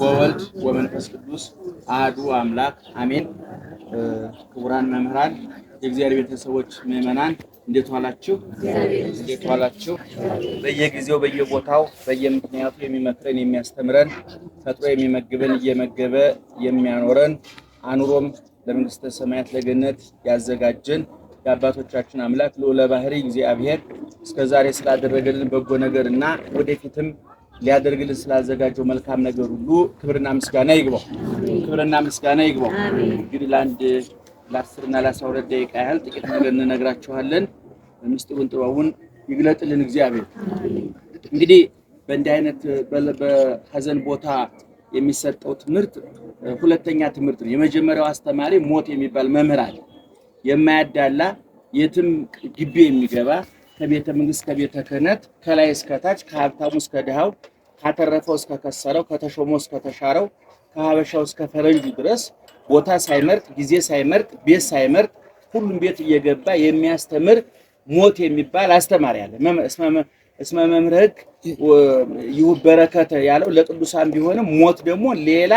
ወወልድ ወመንፈስ ቅዱስ አሐዱ አምላክ አሜን። ክቡራን መምህራን፣ የእግዚአብሔር ቤተሰቦች፣ ምዕመናን እንዴት ዋላችሁ? እንዴት ዋላችሁ? በየጊዜው በየቦታው በየምክንያቱ የሚመክረን የሚያስተምረን ፈጥሮ የሚመግበን እየመገበ የሚያኖረን አኑሮም ለመንግስተ ሰማያት ለገነት ያዘጋጀን የአባቶቻችን አምላክ ልዑለ ባሕርይ እግዚአብሔር እስከዛሬ ስላደረገልን በጎ ነገርና ወደፊትም ሊያደርግልን ስላዘጋጀው መልካም ነገር ሁሉ ክብርና ምስጋና ይግባው። ክብርና ምስጋና ይግባው። እንግዲህ ለ10 እና ለ12 ደቂቃ ያህል ጥቂት ነገር እንነግራችኋለን። ምስጢሩን ጥበቡን ይግለጥልን እግዚአብሔር። እንግዲህ በእንዲህ አይነት በሐዘን ቦታ የሚሰጠው ትምህርት ሁለተኛ ትምህርት ነው። የመጀመሪያው አስተማሪ ሞት የሚባል መምህር አለ። የማያዳላ የትም ግቢ የሚገባ ከቤተ መንግስት ከቤተ ክህነት ከላይ እስከ ታች ከሀብታሙ እስከ ድሃው ካተረፈው እስከ ከሰረው ከተሾመው እስከ ተሻረው ከሀበሻው እስከ ፈረንጁ ድረስ ቦታ ሳይመርጥ ጊዜ ሳይመርጥ ቤት ሳይመርጥ ሁሉም ቤት እየገባ የሚያስተምር ሞት የሚባል አስተማሪ አለ። እስመ መምህር ሕግ ይሁብ በረከተ ያለው ለቅዱሳን ቢሆንም ሞት ደግሞ ሌላ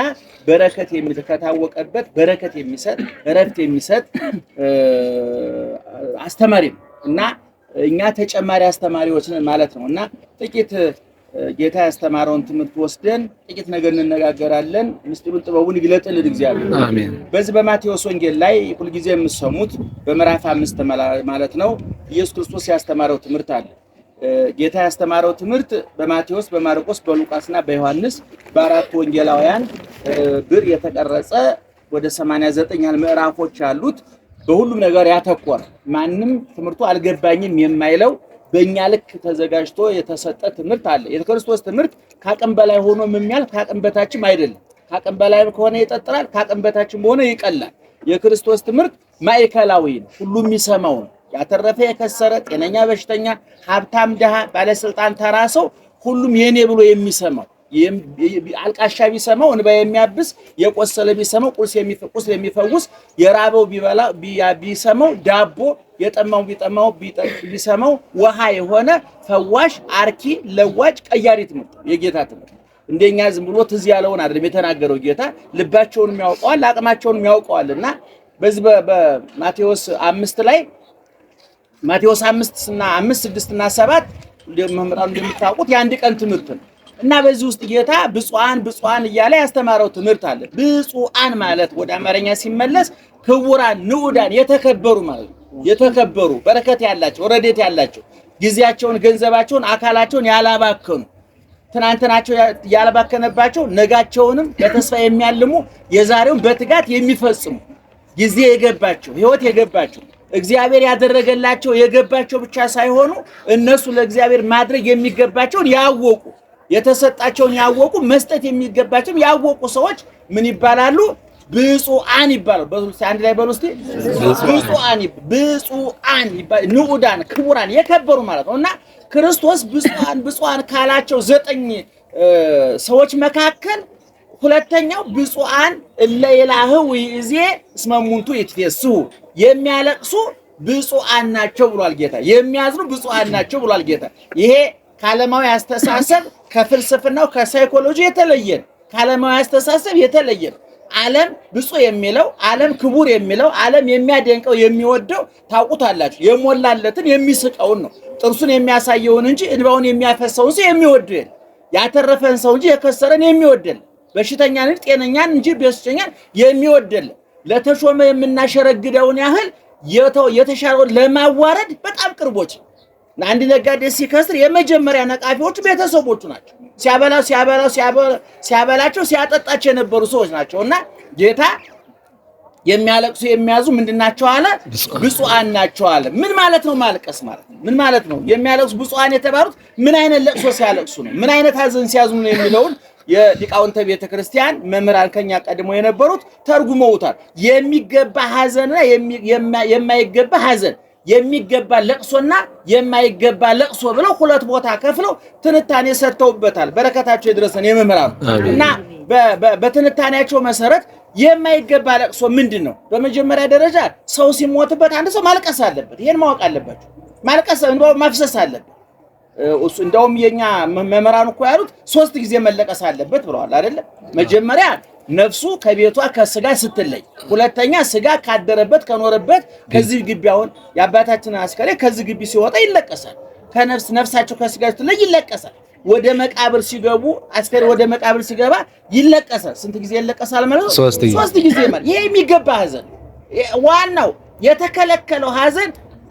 በረከት ከታወቀበት በረከት የሚሰጥ እረፍት የሚሰጥ አስተማሪ ነው እና እኛ ተጨማሪ አስተማሪዎች ነን ማለት ነው እና ጥቂት ጌታ ያስተማረውን ትምህርት ወስደን ጥቂት ነገር እንነጋገራለን። ምስጢሩን ጥበቡን ይግለጥልን እግዚአብሔር። አሜን። በዚህ በማቴዎስ ወንጌል ላይ ሁልጊዜ የምትሰሙት በምዕራፍ 5 ማለት ነው ኢየሱስ ክርስቶስ ያስተማረው ትምህርት አለ። ጌታ ያስተማረው ትምህርት በማቴዎስ፣ በማርቆስ፣ በሉቃስና በዮሐንስ በአራቱ ወንጌላውያን ብር የተቀረጸ ወደ 89 ምዕራፎች አሉት። በሁሉም ነገር ያተኮረ ማንም ትምህርቱ አልገባኝም የማይለው በእኛ ልክ ተዘጋጅቶ የተሰጠ ትምህርት አለ። የክርስቶስ ትምህርት ከአቅም በላይ ሆኖ የሚያልፍ ከአቅም በታችም አይደለም። ከአቅም በላይ ከሆነ ይጠጥራል፣ ከአቅም በታችም ሆነ ይቀላል። የክርስቶስ ትምህርት ማዕከላዊ ነው። ሁሉም የሚሰማው ነው። ያተረፈ የከሰረ፣ ጤነኛ በሽተኛ፣ ሀብታም ድሃ፣ ባለስልጣን ተራ ሰው ሁሉም የኔ ብሎ የሚሰማው አልቃሻ ቢሰማው እንባ የሚያብስ የቆሰለ ቢሰማው ቁስል የሚፈውስ የራበው ቢሰማው ዳቦ የጠማው ቢሰማው ውሃ የሆነ ፈዋሽ አርኪ ለዋጭ ቀያሪ ትምህርት የጌታ ትምህርት። እንደኛ ዝም ብሎ ትዝ ያለውን አይደለም የተናገረው ጌታ። ልባቸውንም ያውቀዋል አቅማቸውንም ያውቀዋልና በዚህ በማቴዎስ 5 ላይ ማቴዎስ 5 እና 5 6 እና 7 መምህራን እንደምታውቁት የአንድ ቀን ትምህርት ነው እና በዚህ ውስጥ ጌታ ብፁዓን እያለ ያስተማረው ትምህርት አለ። ብፁዓን ማለት ወደ አማርኛ ሲመለስ ክቡራን፣ ንዑዳን፣ የተከበሩ ማለት ነው። የተከበሩ በረከት ያላቸው ረድኤት ያላቸው ጊዜያቸውን፣ ገንዘባቸውን፣ አካላቸውን ያላባከኑ ትናንትናቸው ያላባከነባቸው ነጋቸውንም በተስፋ የሚያልሙ የዛሬውን በትጋት የሚፈጽሙ ጊዜ የገባቸው ሕይወት የገባቸው እግዚአብሔር ያደረገላቸው የገባቸው ብቻ ሳይሆኑ እነሱ ለእግዚአብሔር ማድረግ የሚገባቸውን ያወቁ የተሰጣቸውን ያወቁ መስጠት የሚገባቸውን ያወቁ ሰዎች ምን ይባላሉ? ብፁዓን ይባላሉ። በሁለት አንድ ላይ በሉ እስቲ ብፁዓን ይባላሉ። ንዑዳን ክቡራን የከበሩ ማለት ነውና ክርስቶስ ብፁዓን ካላቸው 9 ሰዎች መካከል ሁለተኛው ብፁዓን እለ ይላህው ይእዜ እስመ እሙንቱ ይትፌስሑ የሚያለቅሱ ብፁዓን ናቸው ብሏል ጌታ። የሚያዝኑ ብፁዓን ናቸው ብሏል ጌታ። ይሄ ከዓለማዊ አስተሳሰብ ከፍልስፍናው ከሳይኮሎጂ የተለየ ከዓለማዊ አስተሳሰብ የተለየ ዓለም ብፁዕ የሚለው ዓለም ክቡር የሚለው ዓለም የሚያደንቀው የሚወደው ታውቁታላችሁ። የሞላለትን የሚስቀውን ነው ጥርሱን የሚያሳየውን እንጂ እንባውን የሚያፈሰውን ሰው የሚወደው ያተረፈን ሰው እንጂ የከሰረን የሚወደው በሽተኛን ጤነኛን እንጂ በሽተኛን የሚወደው ለተሾመ የምናሸረግደውን ያህል የተሻለውን ለማዋረድ በጣም ቅርቦች። አንድ ነጋዴ ሲከስር የመጀመሪያ ነቃፊዎቹ ቤተሰቦቹ ናቸው። ሲያበላቸው ሲያጠጣቸው የነበሩ ሰዎች ናቸውና ጌታ የሚያለቅሱ የሚያዙ ምንድናቸው አለ? ብፁዓን ናቸው አለ። ምን ማለት ነው ማልቀስ ማለት? ምን ማለት ነው? የሚያለቅሱ ብፁዓን የተባሉት ምን አይነት ለቅሶ ሲያለቅሱ ነው? ምን አይነት ሐዘን ሲያዝኑ ነው የሚለውን የሊቃውንተ ቤተክርስቲያን መምህራን ከኛ ቀድሞ የነበሩት ተርጉመውታል። የሚገባ ሐዘንና የማይገባ ሐዘን የሚገባ ለቅሶና የማይገባ ለቅሶ ብለው ሁለት ቦታ ከፍለው ትንታኔ ሰጥተውበታል። በረከታቸው ይድረሰን የመምህራኑ እና በትንታኔያቸው መሰረት የማይገባ ለቅሶ ምንድነው? በመጀመሪያ ደረጃ ሰው ሲሞትበት አንድ ሰው ማልቀስ አለበት። ይሄን ማወቅ አለባችሁ። ማልቀስ እንደው ማፍሰስ አለበት። እንደውም የኛ መምህራን እኮ ያሉት 3 ጊዜ መለቀስ አለበት ብለዋል አይደል? መጀመሪያ ነፍሱ ከቤቷ ከስጋ ስትለይ፣ ሁለተኛ ስጋ ካደረበት ከኖረበት ከዚህ ግቢ አሁን የአባታችን አስከሬ ከዚህ ግቢ ሲወጣ ይለቀሳል። ነፍሳቸው ከስጋ ስትለይ ይለቀሳል። ወደ መቃብር ሲገቡ አስከሬ ወደ መቃብር ሲገባ ይለቀሳል። ስንት ጊዜ ይለቀሳል ማለት ነው? 3 ጊዜ ማለት። ይሄ የሚገባ ሐዘን ዋናው የተከለከለው ሐዘን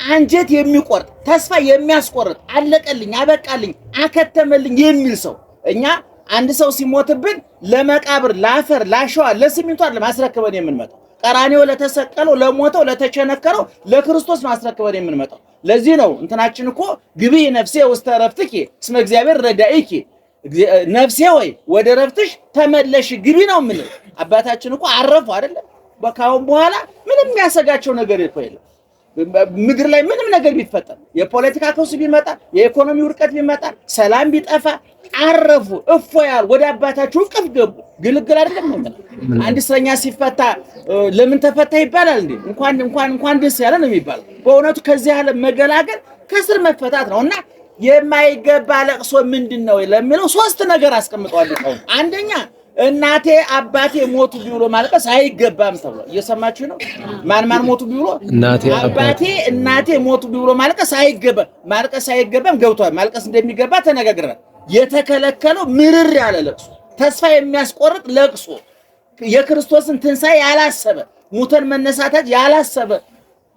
አንጀት የሚቆርጥ ተስፋ የሚያስቆርጥ አለቀልኝ አበቃልኝ አከተመልኝ የሚል ሰው እኛ አንድ ሰው ሲሞትብን ለመቃብር ለአፈር ላሸዋ ለሲሚንቶ ለማስረከበን የምንመጣው ቀራኔው ለተሰቀለው ለሞተው ለተቸነከረው ለክርስቶስ ማስረከበን የምንመጣው። ለዚህ ነው እንትናችን እኮ ግቢ ነፍሴ ውስተ ረፍትኪ እስመ እግዚአብሔር ረዳኢኪ፣ ነፍሴ ሆይ ወደ ረፍትሽ ተመለሽ ግቢ ነው ምን። አባታችን እኮ አረፉ አይደለ? በካሁን በኋላ ምንም የሚያሰጋቸው ነገር የለም። ምድር ላይ ምንም ነገር ቢፈጠር የፖለቲካ ቀውስ ቢመጣ የኢኮኖሚ ውድቀት ቢመጣ ሰላም ቢጠፋ አረፉ እፎያል ወደ አባታቸው እቅፍ ገቡ። ግልግል አይደለም ነው። አንድ እስረኛ ሲፈታ ለምን ተፈታ ይባላል እንዴ? እንኳን ደስ ያለ ነው የሚባለው። በእውነቱ ከዚህ ያለ መገላገል ከስር መፈታት ነውና የማይገባ ለቅሶ ምንድነው ለሚለው 3 ነገር አስቀምጠዋል። አንደኛ እናቴ አባቴ ሞቱ ቢብሎ ማልቀስ አይገባም ተብሎ እየሰማችሁ ነው። ማን ሞቱ ቢብሎ አባቴ እናቴ ሞቱ ቢብሎ ማልቀስ አይገባም። ማልቀስ አይገባም ገብቷል። ማልቀስ እንደሚገባ ተነጋግረናል። የተከለከለው ምርር ያለ ለቅሶ፣ ተስፋ የሚያስቆርጥ ለቅሶ፣ የክርስቶስን ትንሣኤ ያላሰበ ሙተን መነሳታት ያላሰበ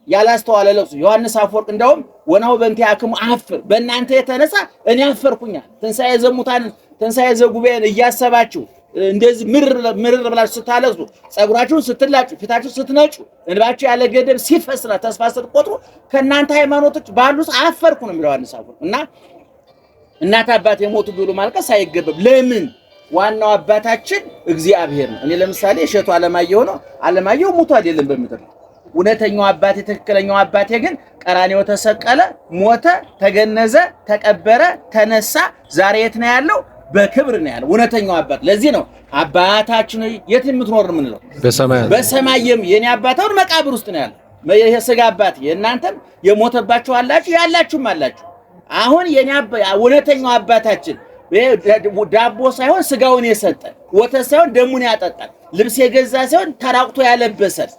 ያላስተዋለ ለቅሶ። ዮሐንስ አፈወርቅ እንደውም ወናው በእንቲአክሙ አፍር፣ በእናንተ የተነሳ እኔ አፈርኩኛል። ትንሣኤ ዘሙታንን ትንሣኤ ዘጉባኤን እያሰባችሁ እንደዚህ ምርር ብላችሁ ስታለቅሱ፣ ጸጉራችሁን ስትላጩ፣ ፊታችሁን ስትነጩ፣ እንባችሁ ያለ ገደብ ሲፈስና ተስፋ ስትቆጥሩ ከእናንተ ሃይማኖቶች ባሉት አፈርኩ ነው የሚለው ዮሐንስ አፈወርቅ። እና እናት አባት የሞቱ ቢሉ ማልቀስ አይገባም። ለምን? ዋናው አባታችን እግዚአብሔር ነው። እኔ ለምሳሌ እሸቱ አለማየሁ ነው። አለማየሁ ሞቱ አይደለም በምድር። እውነተኛው አባቴ ትክክለኛው አባቴ ግን ቀራኔው ተሰቀለ፣ ሞተ፣ ተገነዘ፣ ተቀበረ፣ ተነሳ፣ ዛሬ የት ነው ያለው? በክብር ነው ያለው እውነተኛው አባት። ለዚህ ነው አባታችን የት የምትኖር ነው የምንለው? በሰማይ የኔ አባታውን መቃብር ውስጥ ነው ያለው። የሥጋ አባት የእናንተም የሞተባችሁ አላችሁ ያላችሁም አላችሁ። አሁን የኔ እውነተኛው አባታችን ዳቦ ሳይሆን ስጋውን የሰጠን፣ ወተት ሳይሆን ደሙን ያጠጣን፣ ልብስ የገዛ ሳይሆን ተራቁቶ ያለበሰን፣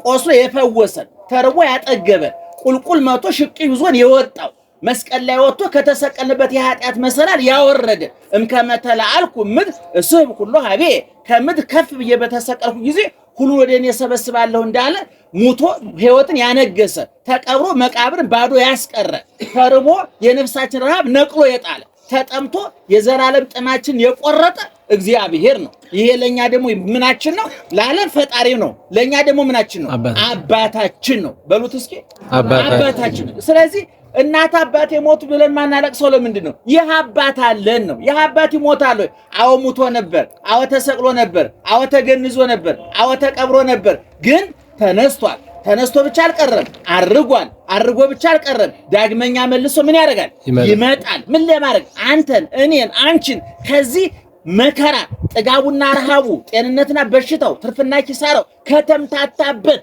ቆስሎ የፈወሰን፣ ተርቦ ያጠገበን፣ ቁልቁል መቶ ሽቅ ይዞን የወጣው መስቀል ላይ ወጥቶ ከተሰቀልበት የኃጢአት መሰላል ያወረደ እምከመተላልኩ ምድ እስብ ሁሉ ሀቤ ከምድ ከፍ ብዬ በተሰቀልኩ ጊዜ ሁሉ ወደ እኔ ሰበስባለሁ እንዳለ ሙቶ ሕይወትን ያነገሰ ተቀብሮ መቃብርን ባዶ ያስቀረ ተርቦ የነፍሳችን ረሃብ ነቅሎ የጣለ ተጠምቶ የዘላለም ጥማችን የቆረጠ እግዚአብሔር ነው። ይሄ ለኛ ደግሞ ምናችን ነው? ለዓለም ፈጣሪ ነው። ለኛ ደግሞ ምናችን ነው? አባታችን ነው። በሉት እስኪ አባታችን። ስለዚህ እናት አባቴ ሞቱ ብለን ማናለቅሰው ለምንድን ነው? ይህ አባት አለን ነው። ይህ አባት ይሞታል ወይ? አዎ ሙቶ ነበር። አዎ ተሰቅሎ ነበር። አዎ ተገንዞ ነበር። አዎ ተቀብሮ ነበር። ግን ተነስቷል። ተነስቶ ብቻ አልቀረም፣ አርጓል። አርጎ ብቻ አልቀረም፣ ዳግመኛ መልሶ ምን ያደርጋል? ይመጣል። ምን ለማድረግ? አንተን፣ እኔን፣ አንቺን ከዚህ መከራ ጥጋቡና ረሃቡ ጤንነትና በሽታው ትርፍና ኪሳራው ከተምታታበት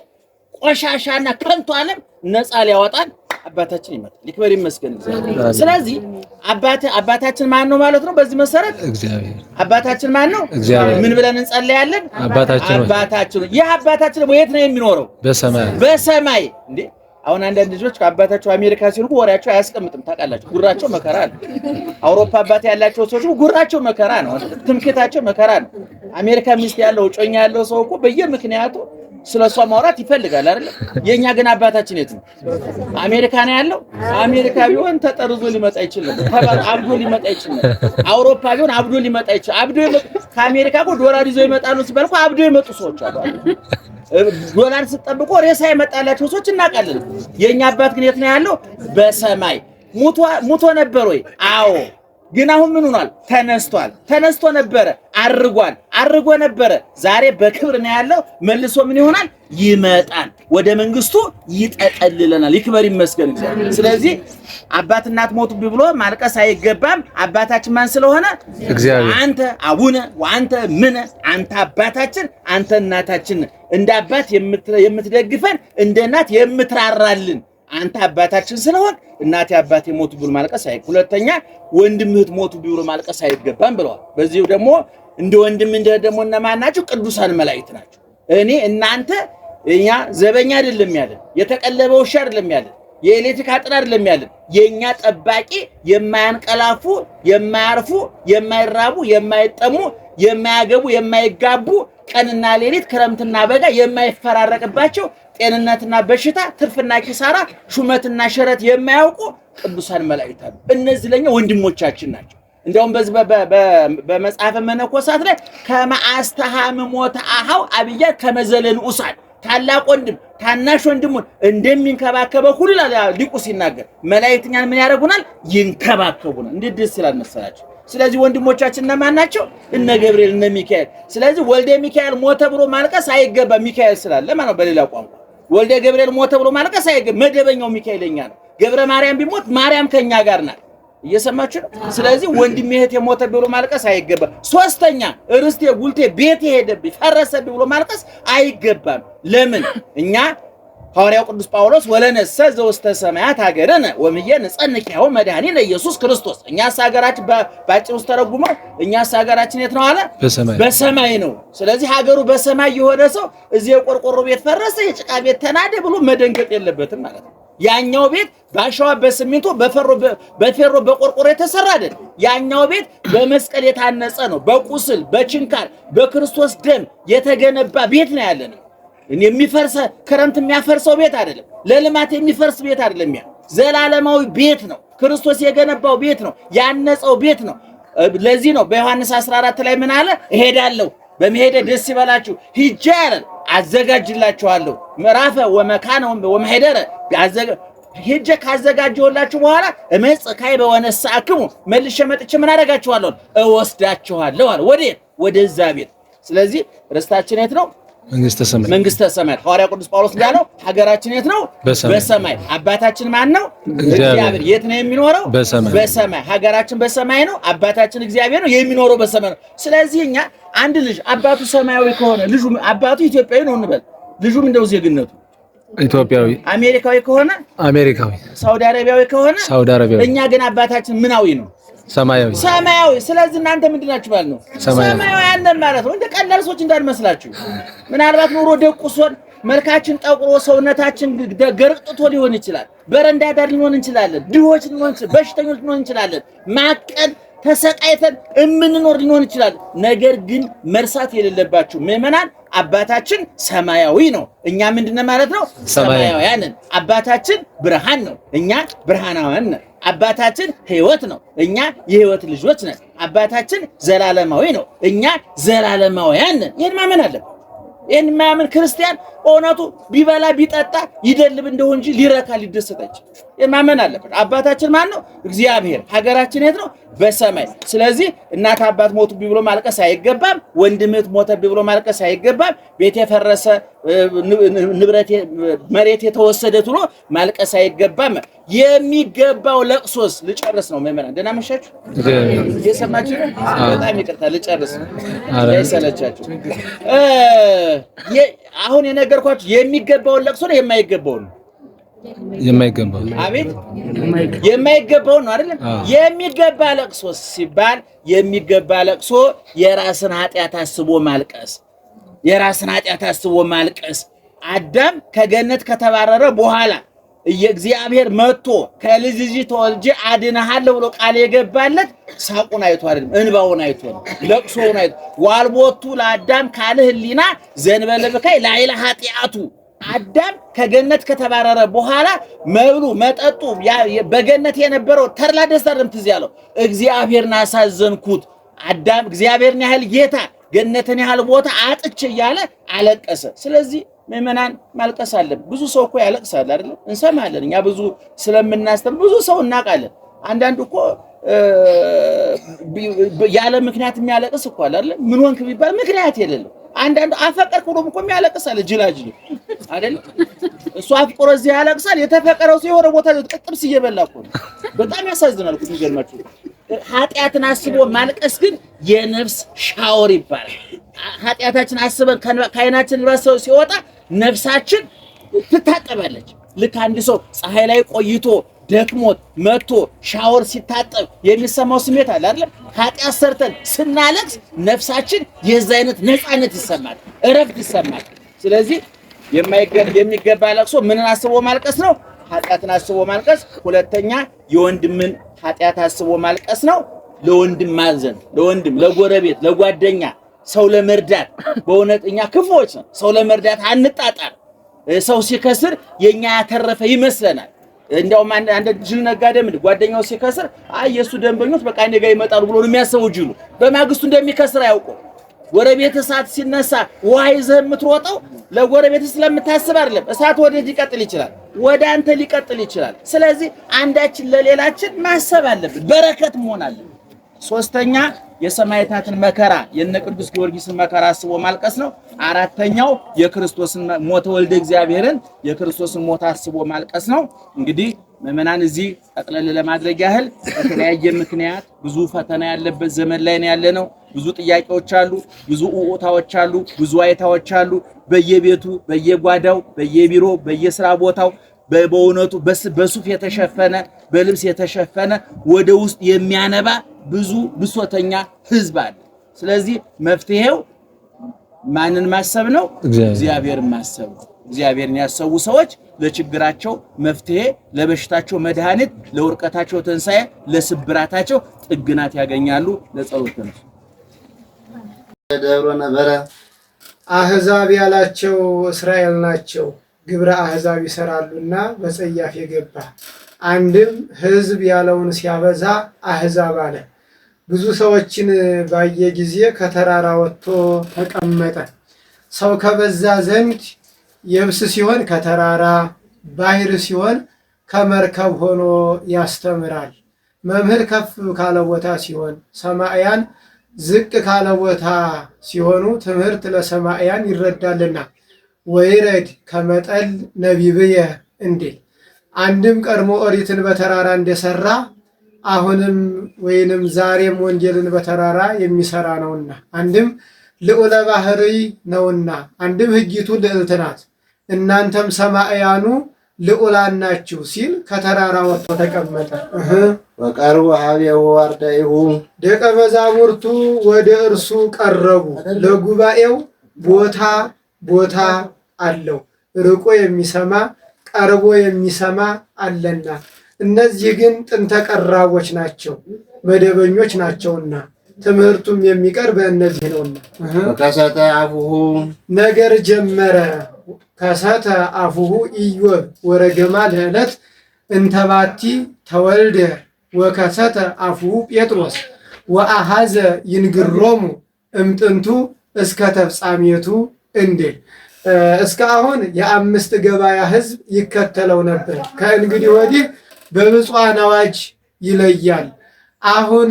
ቆሻሻና ከንቱ ዓለም ነፃ ሊያወጣን አባታችን ይመጣል። ይክበር ይመስገን እግዚአብሔር። ስለዚህ አባታችን ማን ነው ማለት ነው? በዚህ መሰረት እግዚአብሔር አባታችን ማን ነው? ምን ብለን እንጸልያለን? አባታችን ይህ አባታችን የት ነው የሚኖረው? በሰማይ እንዴ አሁን አንዳንድ ልጆች ከአባታቸው አሜሪካ ሲልኩ ወሬያቸው አያስቀምጥም ታውቃላችሁ። ጉራቸው መከራ ነው። አውሮፓ አባት ያላቸው ሰዎች ጉራቸው መከራ ነው። ትምክህታቸው መከራ ነው። አሜሪካ ሚስት ያለው ጮኛ ያለው ሰው እኮ በየምክንያቱ ስለሷ ማውራት ይፈልጋል አይደል? የኛ ግን አባታችን የት ነው? አሜሪካ ነው ያለው። አሜሪካ ቢሆን ተጠርዞ ሊመጣ ይችላል። አብዶ ሊመጣ ይችላል። አውሮፓ ቢሆን አብዶ ሊመጣ ይችላል። ከአሜሪካ እኮ ዶላር ይዘው ይመጣሉ ሲባል እኮ አብዶ የመጡ ሰዎች አሉ። ዶላር ሲጠብቁ ሬሳ ይመጣላቸው ሰዎች እናውቃለን። የኛ አባት ግን የት ነው ያለው? በሰማይ። ሙቶ ነበር ወይ? አዎ። ግን አሁን ምን ሆኗል? ተነስቷል። ተነስቶ ነበረ፣ አርጓል። አርጎ ነበረ፣ ዛሬ በክብር ነው ያለው። መልሶ ምን ይሆናል? ይመጣል። ወደ መንግስቱ ይጠቀልለናል። ይክበር ይመስገን እግዚአብሔር። ስለዚህ አባት እናት ሞቱብኝ ብሎ ማልቀስ አይገባም። አባታችን ማን ስለሆነ? እግዚአብሔር። አንተ አቡነ ወአንተ ምን፣ አንተ አባታችን፣ አንተ እናታችን፣ እንደ አባት የምትደግፈን እንደ እናት የምትራራልን አንተ አባታችን ስለሆን እናቴ አባቴ ሞቱ ብሎ ማልቀስ አይገባም። ሁለተኛ ወንድምህት ሞቱ ብሎ ማልቀስ አይገባም ብለዋል። በዚሁ ደግሞ እንደ ወንድም እንደ ደግሞ እነማን ናቸው? ቅዱሳን መላእክት ናቸው። እኔ እናንተ እኛ ዘበኛ አይደለም ያለን፣ የተቀለበ ውሻ አይደለም ያለን፣ የኤሌክትሪክ አጥር አይደለም ያለን። የኛ ጠባቂ የማያንቀላፉ የማያርፉ የማይራቡ የማይጠሙ የማያገቡ የማይጋቡ ቀንና ሌሊት ክረምትና በጋ የማይፈራረቅባቸው ጤንነትና በሽታ ትርፍና ኪሳራ ሹመትና ሽረት የማያውቁ ቅዱሳን መላእክት አሉ። እነዚህ ለኛ ወንድሞቻችን ናቸው። እንደውም በዚህ በመጽሐፈ መነኮሳት ላይ ከመአስተሃምሞተ አሃው አብያ ከመዘለን ኡሳን ታላቅ ወንድም ታናሽ ወንድሙን እንደሚንከባከበው ሁሉ ሊቁ ሲናገር መላእክትኛን ምን ያደርጉናል? ይንከባከቡናል። እንዴት ደስ ይላል መሰላችሁ። ስለዚህ ወንድሞቻችን እነማን ናቸው? እነ ገብርኤል እነ ሚካኤል። ስለዚህ ወልደ ሚካኤል ሞተ ብሎ ማልቀስ አይገባም። ሚካኤል ስላለ ማለት ነው። በሌላ ቋንቋ ወልደ ገብርኤል ሞተ ብሎ ማልቀስ አይገባም። መደበኛው ሚካኤልኛ ነው። ገብረ ማርያም ቢሞት ማርያም ከኛ ጋር ናት። እየሰማችሁ ነው። ስለዚህ ወንድሜ እህቴ ሞተ ብሎ ማልቀስ አይገባም። ሶስተኛ ርስቴ ጉልቴ ቤቴ ሄደብኝ ፈረሰብኝ ብሎ ማልቀስ አይገባም። ለምን? እኛ ሐዋርያው ቅዱስ ጳውሎስ ወለነሰ ዘውስተ ሰማያት ሀገርነ ወምየ ንጸንቅያው መድኃኒነ ኢየሱስ ክርስቶስ። እኛስ ሀገራችን ባጭሩ ተረጉመው እኛስ ሀገራችን የት ነው አለ? በሰማይ ነው። ስለዚህ ሀገሩ በሰማይ የሆነ ሰው እዚህ የቆርቆሮ ቤት ፈረሰ የጭቃ ቤት ተናደ ብሎ መደንገጥ የለበትም ማለት ነው። ያኛው ቤት ባሻዋ በስሚንቶ በፌሮ በቆርቆሮ የተሰራ አይደል። ያኛው ቤት በመስቀል የታነጸ ነው። በቁስል በችንካር በክርስቶስ ደም የተገነባ ቤት ነው ያለነው። የሚፈርስ ክረምት የሚያፈርሰው ቤት አይደለም። ለልማት የሚፈርስ ቤት አይደለም። ያ ዘላለማዊ ቤት ነው። ክርስቶስ የገነባው ቤት ነው። ያነጸው ቤት ነው። ለዚህ ነው በዮሐንስ 14 ላይ ምን አለ? እሄዳለሁ በመሄደ ደስ ይበላችሁ ሂጄ አዘጋጅላችኋለሁ ምዕራፈ ወመካነ ወመሄደረ ሂጄ ካዘጋጀሁላችሁ በኋላ እመጽእ ካዕበ ወነሣእክሙ መልሼ መጥቼ ምን አደርጋችኋለሁ? እወስዳችኋለሁ አለ። ወዴት? ወደዛ ቤት። ስለዚህ ርስታችን የት ነው? መንግስተ ሰማያት። ሐዋርያው ቅዱስ ጳውሎስ እንዳለው ሀገራችን የት ነው? በሰማይ። አባታችን ማን ነው? እግዚአብሔር። የት ነው የሚኖረው? በሰማይ። ሀገራችን በሰማይ ነው። አባታችን እግዚአብሔር ነው፣ የሚኖረው በሰማይ ነው። ስለዚህ እኛ አንድ ልጅ አባቱ ሰማያዊ ከሆነ ልጁ አባቱ ኢትዮጵያዊ ነው እንበል፣ ልጁም እንደው ዜግነቱ ኢትዮጵያዊ፣ አሜሪካዊ ከሆነ አሜሪካዊ፣ ሳውዲ አረቢያዊ ከሆነ ሳውዲ አረቢያዊ። እኛ ግን አባታችን ምናዊ ነው? ሰማያዊ። ስለዚህ እናንተ ምንድናችሁ ማለት ነው? ሰማያዊ ማለት ነው። እንደ ቀላል ሰዎች እንዳልመስላችሁ። ምናልባት ኑሮ ደቁሶን መልካችን ጠቁሮ ሰውነታችን ገርጥቶ ሊሆን ይችላል። በረንዳ ዳር ሊሆን እንችላለን። ድሆች ሊሆን እንችላለን። በሽተኞች ሊሆን እንችላለን። ማቀን ተሰቃይተን እምንኖር ሊሆን ይችላል። ነገር ግን መርሳት የሌለባችሁ ምዕመናን አባታችን ሰማያዊ ነው። እኛ ምንድነው ማለት ነው? ሰማያውያን ነን። አባታችን ብርሃን ነው። እኛ ብርሃናውያን ነን። አባታችን ሕይወት ነው። እኛ የሕይወት ልጆች ነን። አባታችን ዘላለማዊ ነው። እኛ ዘላለማውያን ነን። ይሄን ማመን አለብን። ይሄን ማመን ክርስቲያን ኦነቱ ቢበላ ቢጠጣ ይደልብ እንደው እንጂ ሊረካ ሊደሰታች ማመን አለበት። አባታችን ማን ነው? እግዚአብሔር። ሀገራችን የት ነው? በሰማይ። ስለዚህ እናት አባት ሞቱ ብሎ ማልቀስ አይገባም። ወንድምት ሞተ ብሎ ማልቀስ አይገባም። ቤት የፈረሰ ንብረት መሬት የተወሰደ ብሎ ማልቀስ አይገባም። የሚገባው ለቅሶስ ልጨርስ ነው። መምህራን ደህና መሻችሁ እየሰማችሁ ነው? በጣም ይቅርታ ልጨርስ ነው ያይሰለቻችሁ። አሁን የነገርኳችሁ የሚገባውን ለቅሶ ነው የማይገባው ነው የማይገባው አቤት የማይገባው ነው አይደል? የሚገባ ለቅሶ ሲባል የሚገባ ለቅሶ የራስን ኃጢአት አስቦ ማልቀስ፣ የራስን ኃጢአት አስቦ ማልቀስ። አዳም ከገነት ከተባረረ በኋላ እግዚአብሔር መጥቶ ከልጅ ልጅ ተወልጄ አድነሃለሁ ብሎ ቃል የገባለት ሳቁን አይቶ አይደለም፣ እንባውን አይቶ ነው፣ ለቅሶውን አይቶ ዋልቦቱ ለአዳም ካለ ህሊና ዘንበለ በካይ ላይለ ኃጢአቱ። አዳም ከገነት ከተባረረ በኋላ መብሉ መጠጡ በገነት የነበረው ተድላ ደስታ አይደለም ትዝ ያለው፣ እግዚአብሔርን አሳዘንኩት። አዳም እግዚአብሔርን ያህል ጌታ ገነትን ያህል ቦታ አጥቼ እያለ አለቀሰ። ስለዚህ ምእመናን ማልቀስ አለብን። ብዙ ሰው እኮ ያለቅሳል አይደል? እንሰማለን። እኛ ብዙ ስለምናስተምር ብዙ ሰው እናውቃለን። አንዳንዱ እኮ ያለ ምክንያት የሚያለቅስ እኮ አለ አይደል? ምን ሆንክ ቢባል ምክንያት የሌለው። አንዳንዱ አፈቀርኩ ብሎም እኮ የሚያለቅስ አለ፣ ጅላጅል አይደል? እሱ አፍቅሮ እዚህ ያለቅሳል፣ የተፈቀረው ሰው የሆነ ቦታ ጥጥብስ እየበላ እኮ ነው። በጣም ያሳዝናል እኮ የሚገርማችሁ። ኃጢአትን አስቦ ማልቀስ ግን የነፍስ ሻወር ይባላል። ኃጢአታችን አስበን ከዓይናችን ራስው ሲወጣ ነፍሳችን ትታጠባለች። ልክ አንድ ሰው ፀሐይ ላይ ቆይቶ ደክሞት መጥቶ ሻወር ሲታጠብ የሚሰማው ስሜት አለ አይደል? ኃጢአት ሰርተን ስናለቅስ ነፍሳችን የዛ አይነት ነፃነት ይሰማል፣ እረፍት ይሰማል። ስለዚህ የሚገባ ለቅሶ ምንን አስቦ ማልቀስ ነው? ኃጢአትን አስቦ ማልቀስ። ሁለተኛ የወንድምን ኃጢአት አስቦ ማልቀስ ነው። ለወንድም ማዘን፣ ለወንድም ለጎረቤት፣ ለጓደኛ ሰው ለመርዳት። በእውነት እኛ ክፉዎች ነው። ሰው ለመርዳት አንጣጣር። ሰው ሲከስር የኛ ያተረፈ ይመስለናል። እንዲያውም አንድ ጅል ነጋዴ ጓደኛው ሲከስር የሱ ደንበኞች በቃ እኔ ጋር ይመጣሉ ብሎ ነው የሚያስበው ጅሉ። በማግስቱ እንደሚከስር አያውቀው። ጎረቤት እሳት ሲነሳ ውሃ ይዘህ የምትሮጠው ለጎረቤት ስለምታስብ አይደለም። እሳት ወዴት ሊቀጥል ይችላል? ወደ አንተ ሊቀጥል ይችላል። ስለዚህ አንዳችን ለሌላችን ማሰብ አለብን፣ በረከት መሆን አለብን። ሶስተኛ የሰማዕታትን መከራ የነ ቅዱስ ጊዮርጊስን መከራ አስቦ ማልቀስ ነው። አራተኛው የክርስቶስን ሞተ ወልደ እግዚአብሔርን የክርስቶስን ሞት አስቦ ማልቀስ ነው። እንግዲህ ምእመናን እዚህ ጠቅለል ለማድረግ ያህል በተለያየ ምክንያት ብዙ ፈተና ያለበት ዘመን ላይ ነው ያለነው። ብዙ ጥያቄዎች አሉ፣ ብዙ ኡኡታዎች አሉ፣ ብዙ ዋይታዎች አሉ። በየቤቱ በየጓዳው በየቢሮ በየስራ ቦታው በእውነቱ በሱፍ የተሸፈነ በልብስ የተሸፈነ ወደ ውስጥ የሚያነባ ብዙ ብሶተኛ ህዝብ አለ። ስለዚህ መፍትሄው ማንን ማሰብ ነው? እግዚአብሔርን ማሰብ ነው። እግዚአብሔርን ያሰቡ ሰዎች ለችግራቸው መፍትሄ፣ ለበሽታቸው መድኃኒት፣ ለውርቀታቸው ትንሣኤ፣ ለስብራታቸው ጥግናት ያገኛሉ። ለጸሎት ነው። ደብሮ ነበረ አህዛብ ያላቸው እስራኤል ናቸው። ግብረ አህዛብ ይሰራሉና በጸያፍ የገባ አንድም ህዝብ ያለውን ሲያበዛ አህዛብ አለ። ብዙ ሰዎችን ባየ ጊዜ ከተራራ ወጥቶ ተቀመጠ። ሰው ከበዛ ዘንድ የብስ ሲሆን ከተራራ፣ ባህር ሲሆን ከመርከብ ሆኖ ያስተምራል። መምህር ከፍ ካለ ቦታ ሲሆን፣ ሰማዕያን ዝቅ ካለ ቦታ ሲሆኑ ትምህርት ለሰማዕያን ይረዳልና ወይረድ ከመጠል ነቢብየ እንዲል አንድም ቀድሞ ኦሪትን በተራራ እንደሰራ አሁንም ወይንም ዛሬም ወንጌልን በተራራ የሚሰራ ነውና፣ አንድም ልዑለ ባህርይ ነውና፣ አንድም ሕጊቱ ልዕልት ናት። እናንተም ሰማዕያኑ ልዑላን ናችሁ ሲል ከተራራ ወጥቶ ተቀመጠ። ወቀርቡ ሀቤሁ አርዳኢሁ ደቀ መዛሙርቱ ወደ እርሱ ቀረቡ። ለጉባኤው ቦታ አለው፣ ርቆ የሚሰማ ቀርቦ የሚሰማ አለና። እነዚህ ግን ጥንተ ቀራቦች ናቸው፣ መደበኞች ናቸውና ትምህርቱም የሚቀር በእነዚህ ነውና። ወከሰተ አፉሁ ነገር ጀመረ። ከሰተ አፉሁ ኢዮብ ወረገማ ለዕለት እንተባቲ ተወልደ ወከሰተ አፉሁ ጴጥሮስ ወአሃዘ ይንግሮሙ እምጥንቱ እስከ ተፍጻሜቱ እንዴል። እስካሁን የአምስት ገበያ ህዝብ ይከተለው ነበር። ከእንግዲህ ወዲህ በብፁዓን አዋጅ ይለያል። አሁን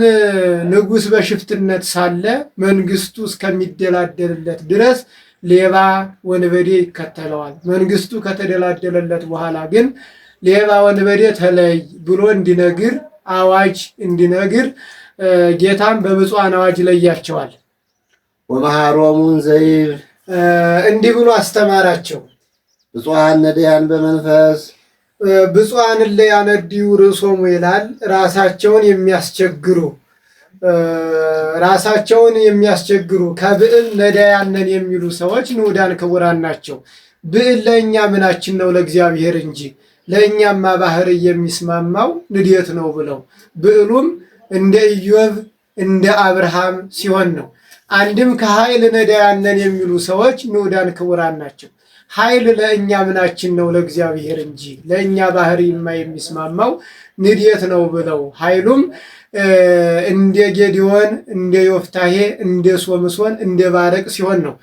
ንጉሥ በሽፍትነት ሳለ መንግስቱ እስከሚደላደልለት ድረስ ሌባ ወንበዴ ይከተለዋል። መንግስቱ ከተደላደለለት በኋላ ግን ሌባ ወንበዴ ተለይ ብሎ እንዲነግር አዋጅ እንዲነግር ጌታም በብፁዓን አዋጅ ለያቸዋል። ወመሃሮሙን ዘይብ እንዲህ ብሎ አስተማራቸው። ብፁዓን ነዳያን በመንፈስ ብፁዓን እለ ያነድዩ ርእሶሙ ይላል። ራሳቸውን የሚያስቸግሩ ከብዕል ነዳያንን የሚሉ ሰዎች ንዑዳን ክቡራን ናቸው። ብዕል ለእኛ ምናችን ነው ለእግዚአብሔር እንጂ ለእኛማ ባህር የሚስማማው ንዴት ነው ብለው ብዕሉም እንደ ኢዮብ እንደ አብርሃም ሲሆን ነው። አንድም ከኃይል ነዳያንን የሚሉ ሰዎች ንዑዳን ክቡራን ናቸው። ኃይል ለእኛ ምናችን ነው ለእግዚአብሔር እንጂ ለእኛ ባህር የሚስማማው ንዴት ነው ብለው ኃይሉም እንደ ጌዲዮን እንደ ዮፍታሄ እንደ ሶምሶን እንደ ባረቅ ሲሆን ነው።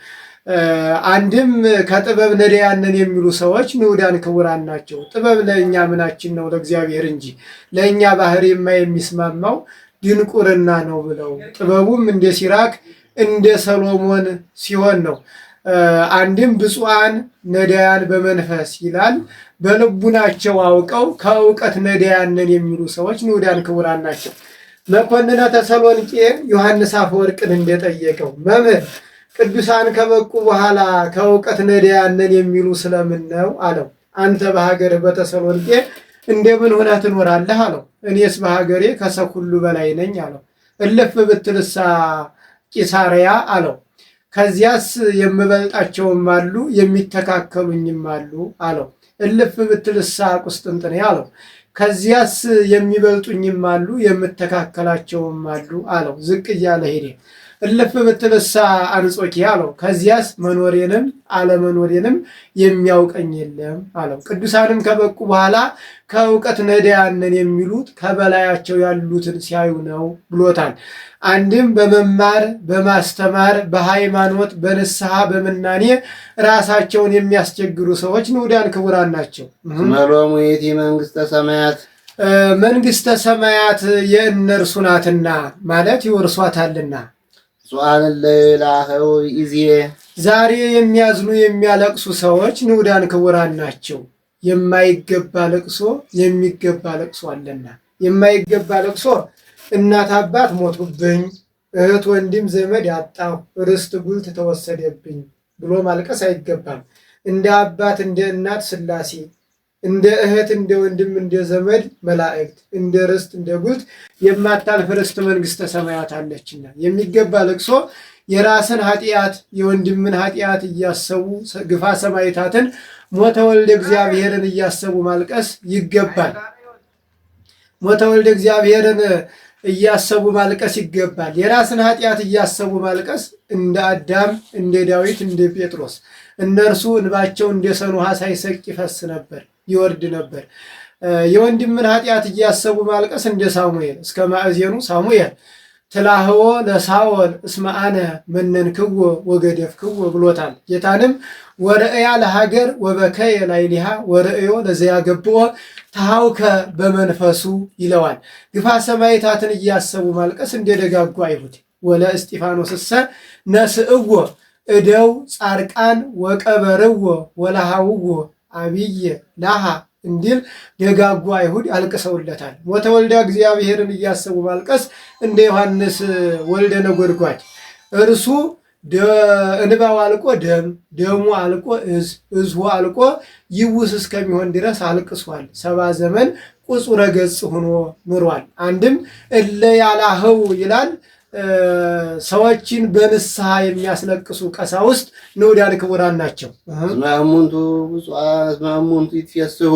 አንድም ከጥበብ ነዳያንን የሚሉ ሰዎች ንዑዳን ክቡራን ናቸው። ጥበብ ለእኛ ምናችን ነው ለእግዚአብሔር እንጂ ለእኛ ባህር የሚስማማው ድንቁርና ነው ብለው ጥበቡም እንደ ሲራክ እንደ ሰሎሞን ሲሆን ነው። አንድም ብፁዓን ነዳያን በመንፈስ ይላል። በልቡናቸው አውቀው ከእውቀት ነዳያንን የሚሉ ሰዎች ንዑዳን ክቡራን ናቸው። መኮንነ ተሰሎንቄ ዮሐንስ አፈወርቅን እንደጠየቀው መምህር ቅዱሳን ከበቁ በኋላ ከእውቀት ነዳያንን የሚሉ ስለምን ነው አለው። አንተ በሀገርህ በተሰሎንቄ እንደምን ሆነህ ትኖራለህ አለው። እኔስ በሀገሬ ከሰው ሁሉ በላይ ነኝ አለው። እልፍ ብትልሳ ቂሳርያ አለው። ከዚያስ የምበልጣቸውም አሉ የሚተካከሉኝም አሉ አለው። እልፍ ብትልሳ ቁስጥንጥንያ አለው። ከዚያስ የሚበልጡኝም አሉ የምተካከላቸውም አሉ አለው። ዝቅ እያለ ሄደ። እልፍ ብትልሳ አንጾኪያ አለው። ከዚያስ መኖሬንም አለመኖሬንም የሚያውቀኝ የለም አለው። ቅዱሳንም ከበቁ በኋላ ከእውቀት ነዳያንን የሚሉት ከበላያቸው ያሉትን ሲያዩ ነው ብሎታል። አንድም በመማር በማስተማር በሃይማኖት በንስሐ በምናኔ ራሳቸውን የሚያስቸግሩ ሰዎች ንዑዳን ክቡራን ናቸው። መሎሙ ይእቲ መንግሥተ ሰማያት መንግሥተ ሰማያት የእነርሱ ናትና ማለት ይወርሷታልና። ብፁዓን እለ ይላኸው ይእዜ ዛሬ የሚያዝኑ የሚያለቅሱ ሰዎች ንዑዳን ክቡራን ናቸው። የማይገባ ለቅሶ የሚገባ ለቅሶ አለና። የማይገባ ለቅሶ እናት አባት ሞቱብኝ፣ እህት ወንድም ዘመድ አጣሁ፣ ርስት ጉልት ተወሰደብኝ ብሎ ማልቀስ አይገባም። እንደ አባት እንደ እናት ሥላሴ፣ እንደ እህት እንደ ወንድም እንደ ዘመድ መላእክት፣ እንደ ርስት እንደ ጉልት የማታልፍ ርስት መንግሥተ ሰማያት አለችና የሚገባ ለቅሶ የራስን ኃጢአት የወንድምን ኃጢአት እያሰቡ ግፋ ሰማዕታትን ሞተ ወልደ እግዚአብሔርን እያሰቡ ማልቀስ ይገባል። ሞተ ወልደ እግዚአብሔርን እያሰቡ ማልቀስ ይገባል። የራስን ኃጢአት እያሰቡ ማልቀስ እንደ አዳም እንደ ዳዊት እንደ ጴጥሮስ እነርሱ እንባቸው እንደ ሰኑ ውሃ ሳይሰቅ ይፈስ ነበር ይወርድ ነበር። የወንድምን ኃጢአት እያሰቡ ማልቀስ እንደ ሳሙኤል እስከ ማእዜኑ ሳሙኤል ትላህዎ ለሳኦል እስመ አነ መነንክዎ ወገደፍክዎ ብሎታል። ጌታንም ወርእያ ለሀገር ወበከየ ላዕሌሃ ወርእዮ ለዘያገብኦ ተሃውከ በመንፈሱ ይለዋል። ግፋ ሰማዕታትን እያሰቡ ማልቀስ እንደ ደጋጉ አይሁድ ወለእስጢፋኖስሰ ነስእዎ እደው ጻርቃን ወቀበርዎ ወለሃውዎ አብየ ላሃ እንዲል ደጋጉ አይሁድ አልቅሰውለታል። ሞተ ወልደ እግዚአብሔርን እያሰቡ ማልቀስ እንደ ዮሐንስ ወልደ ነጎድጓድ እርሱ እንባው አልቆ ደሙ አልቆ እዝሁ አልቆ ይውስ እስከሚሆን ድረስ አልቅሷል። 70 ዘመን ቁጹረ ገጽ ሆኖ ኑሯል። አንድም እለ ያላህው ይላል። ሰዎችን በንስሐ የሚያስለቅሱ ቀሳውስት ንዑዳን ክቡራን ናቸው። እስመ እሙንቱ ብፁዓን እስመ እሙንቱ ይትፌስሑ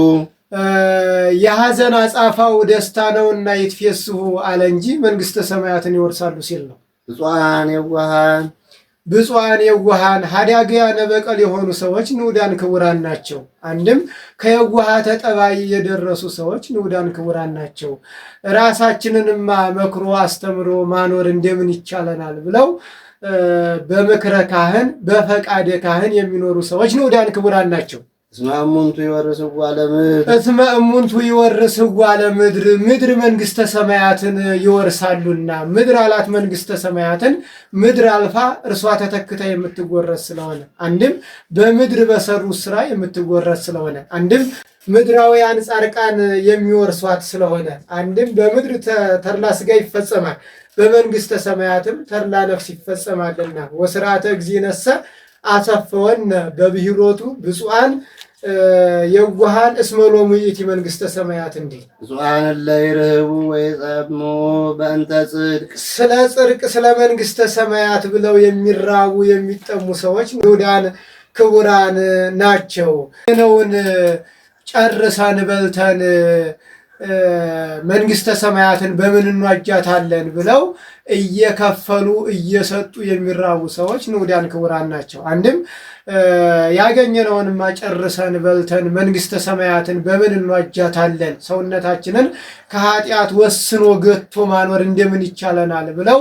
የሐዘን አጻፋው ደስታ ነውና ይትፌስሑ አለ እንጂ መንግሥተ ሰማያትን ይወርሳሉ ሲል ነው። ብፁዓን የዋሃን ብፁዓን የዋሃን ሀዳግያነ በቀል የሆኑ ሰዎች ንዑዳን ክቡራን ናቸው። አንድም ከየዋሃተ ጠባይ የደረሱ ሰዎች ንዑዳን ክቡራን ናቸው። ራሳችንንማ መክሮ አስተምሮ ማኖር እንደምን ይቻለናል ብለው በምክረ ካህን በፈቃደ ካህን የሚኖሩ ሰዎች ንዑዳን ክቡራን ናቸው። እስመ እሙንቱ ይወርስዋ ለምድር እስመ እሙንቱ ይወርስዋ ለምድር ምድር መንግሥተ ሰማያትን ይወርሳሉና ምድር አላት መንግሥተ ሰማያትን ምድር አልፋ እርሷ ተተክታ የምትጎረስ ስለሆነ አንድም በምድር በሰሩት ስራ የምትጎረስ ስለሆነ አንድም ምድራውያን ጻድቃን የሚወርሷት ስለሆነ አንድም በምድር ተድላ ሥጋ ይፈጸማል በመንግሥተ ሰማያትም ተድላ ነፍስ ይፈጸማልና ወስርዓተ እግዚእነሰ አሰፈወነ በብሂሎቱ ብፁዓን የዋሃን እስመ ሎሙ ይእቲ መንግሥተ ሰማያት እንዲል ብፁዓን ለይርህቡ ወይጸሙ በእንተ ጽድቅ ስለ ጽድቅ ስለ መንግሥተ ሰማያት ብለው የሚራቡ የሚጠሙ ሰዎች ንዑዳን ክቡራን ናቸው። ነውን ጨርሰን በልተን መንግሥተ ሰማያትን በምን እንዋጃታለን ብለው እየከፈሉ እየሰጡ የሚራቡ ሰዎች ንዑዳን ክቡራን ናቸው። አንድም ያገኘነውንማ ጨርሰን በልተን መንግሥተ ሰማያትን በምን እንዋጃታለን ሰውነታችንን ከኃጢአት ወስኖ ገቶ ማኖር እንደምን ይቻለናል ብለው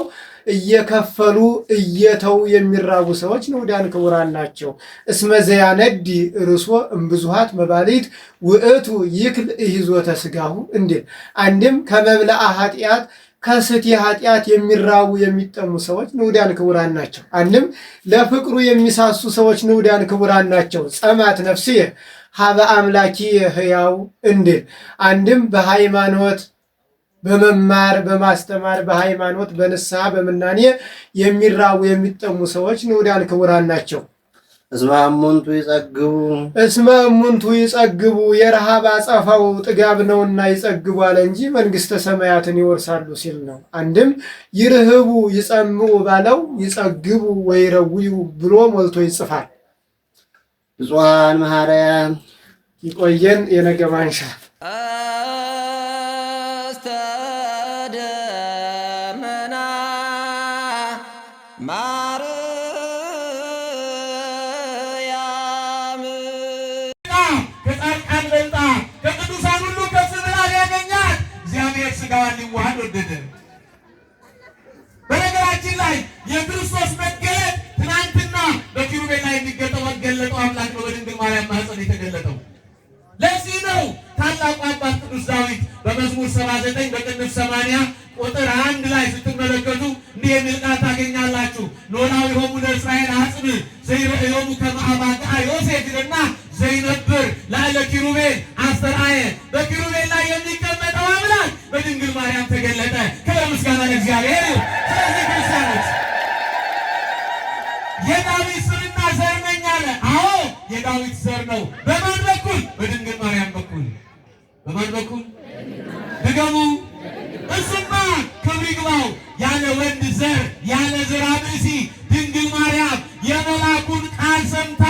እየከፈሉ እየተው የሚራቡ ሰዎች ንዑዳን ክቡራን ናቸው። እስመ ዘያነዲ ርሶ እምብዙሃት መባሊት ውእቱ ይክል ይዞተ ሥጋሁ እንዲል አንድም ከመብልአ ኃጢአት ከስቲ ኃጢአት የሚራቡ የሚጠሙ ሰዎች ንዑዳን ክቡራን ናቸው። አንድም ለፍቅሩ የሚሳሱ ሰዎች ንዑዳን ክቡራን ናቸው። ጸማት ነፍስየ ሀበ አምላኪ ሕያው እንዲል አንድም በሃይማኖት በመማር በማስተማር በሃይማኖት በንስሐ በምናኔ የሚራቡ የሚጠሙ ሰዎች ንዑዳን ክቡራን ናቸው። እስመ እሙንቱ ይጸግቡ እስመ እሙንቱ ይጸግቡ የረሃብ አጸፋው ጥጋብ ነውና ይጸግቡ አለ እንጂ መንግሥተ ሰማያትን ይወርሳሉ ሲል ነው። አንድም ይርህቡ ይጸምኡ ባለው ይጸግቡ ወይረውዩ ብሎ ሞልቶ ይጽፋል። ብፁዓን መሐረያን ይቆየን። የነገ ማንሻ ሥጋዋን ሊዋሃድ ወደደ። በነገራችን ላይ የክርስቶስ መገለጥ ትናንትና በኪሩቤል ላይ የሚገለጠው አምላክ ነው በድንግል ማርያም ማኅፀን የተገለጠው። ለዚህ ነው ታላቁ አባት ቅዱስ ዳዊት በመዝሙር 79 በቅንፍ 80 ቁጥር 1 ላይ ስትመለከቱ እንዲህ የሚል ቃል ታገኛላችሁ። ኖላዊሆሙ ለእስራኤል አጽም ዘይርእዮሙ ከመ አባግዓ ዮሴፍ ይልና ዘይነብር ላዕለ ኪሩቤል አስተርአየ በኪሩቤል ላይ የሚቀመጠው አምላክ በድንግል ማርያም ተገለጠ። ክብር ምስጋና ለእግዚአብሔር። ስለዚህ ክርስቲያኖች የዳዊት ስርና ዘር ነኝ አለ። አዎ የዳዊት ዘር ነው። በማን በኩል? በድንግል ማርያም በኩል። በማን በኩል? ድገሙ። እሱማ ክብር ይግባው ያለ ወንድ ዘር ያለ ዘራ ብእሲ ድንግል ማርያም የመልአኩን ቃል ሰምታ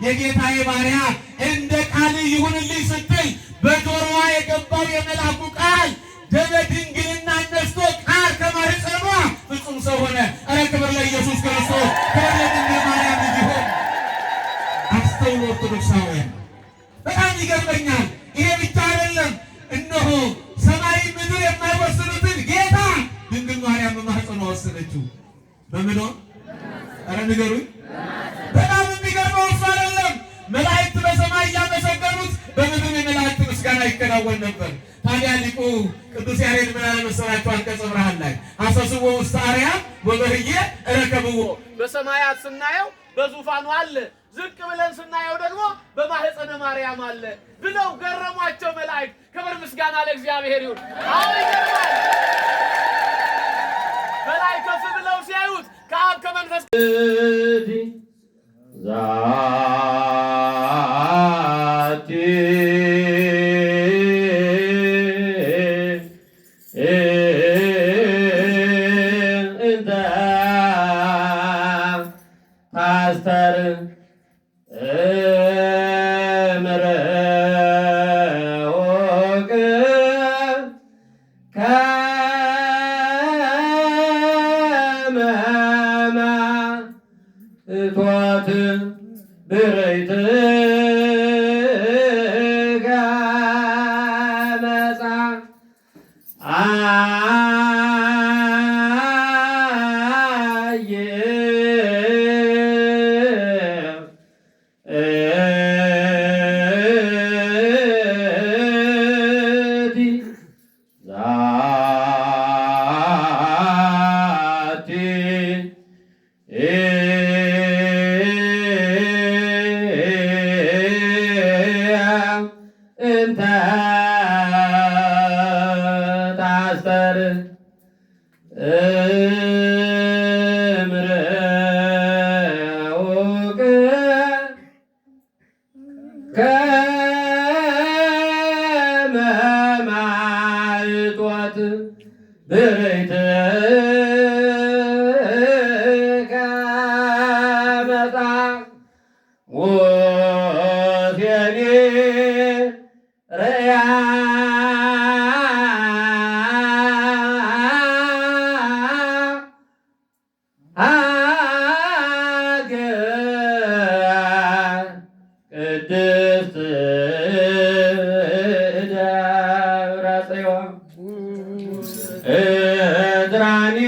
የጌታዬ ባሪያ እንደ ቃል ይሁንልኝ ስትል በጆሮዋ የገባው የመልአኩ ቃል ደመ ድንግልና ነስቶ ቃል ከማኅፀኗ ፍጹም ሰው ሆነ። ኧረ ክብር ለኢየሱስ ክርስቶስ፣ ክብር ለድንግል ማርያም ይሁን። አስተውሉ ኦርቶዶክሳውያን፣ በጣም ይገርመኛል። ይሄ ብቻ አይደለም። እነሆ ሰማይ ምድር የማይወስኑትን ጌታ ድንግል ማርያም በማኅፀኗ ወሰነችው። በምኗ? ኧረ ንገሩኝ። በጣም የሚገርመው እሱ አይደለም። መላእክት በሰማይ እያመሰገኑት በምድር የመላእክት ምስጋና ይከናወን ነበር። ታዲያ ሊቁ ቅዱስ ያሬድ ምን አለ መሰላችሁ? አንቀጸ ብርሃን ላይ ሐሰስዎ ውስተ አርያም ወበህዬ እረከብዎ። በሰማያት ስናየው በዙፋኑ አለ፣ ዝቅ ብለን ስናየው ደግሞ በማኅፀነ ማርያም አለ ብለው ገረሟቸው መላእክት። ክብር ምስጋና ለእግዚአብሔር ይሁን። አሁን ይገርማል። በላይ ከፍ ብለው ሲያዩት ከአብ ከመንፈስ ዛቲ እንተ ፓስተር ምረወቅ ከመማ እቶት ብረይት ጋመፃ አየ ከመ ማዕጦት ብርይት ከመጣ ወፌኔ ርያ ቅድስት ደብረ ጽዮን እድራኔ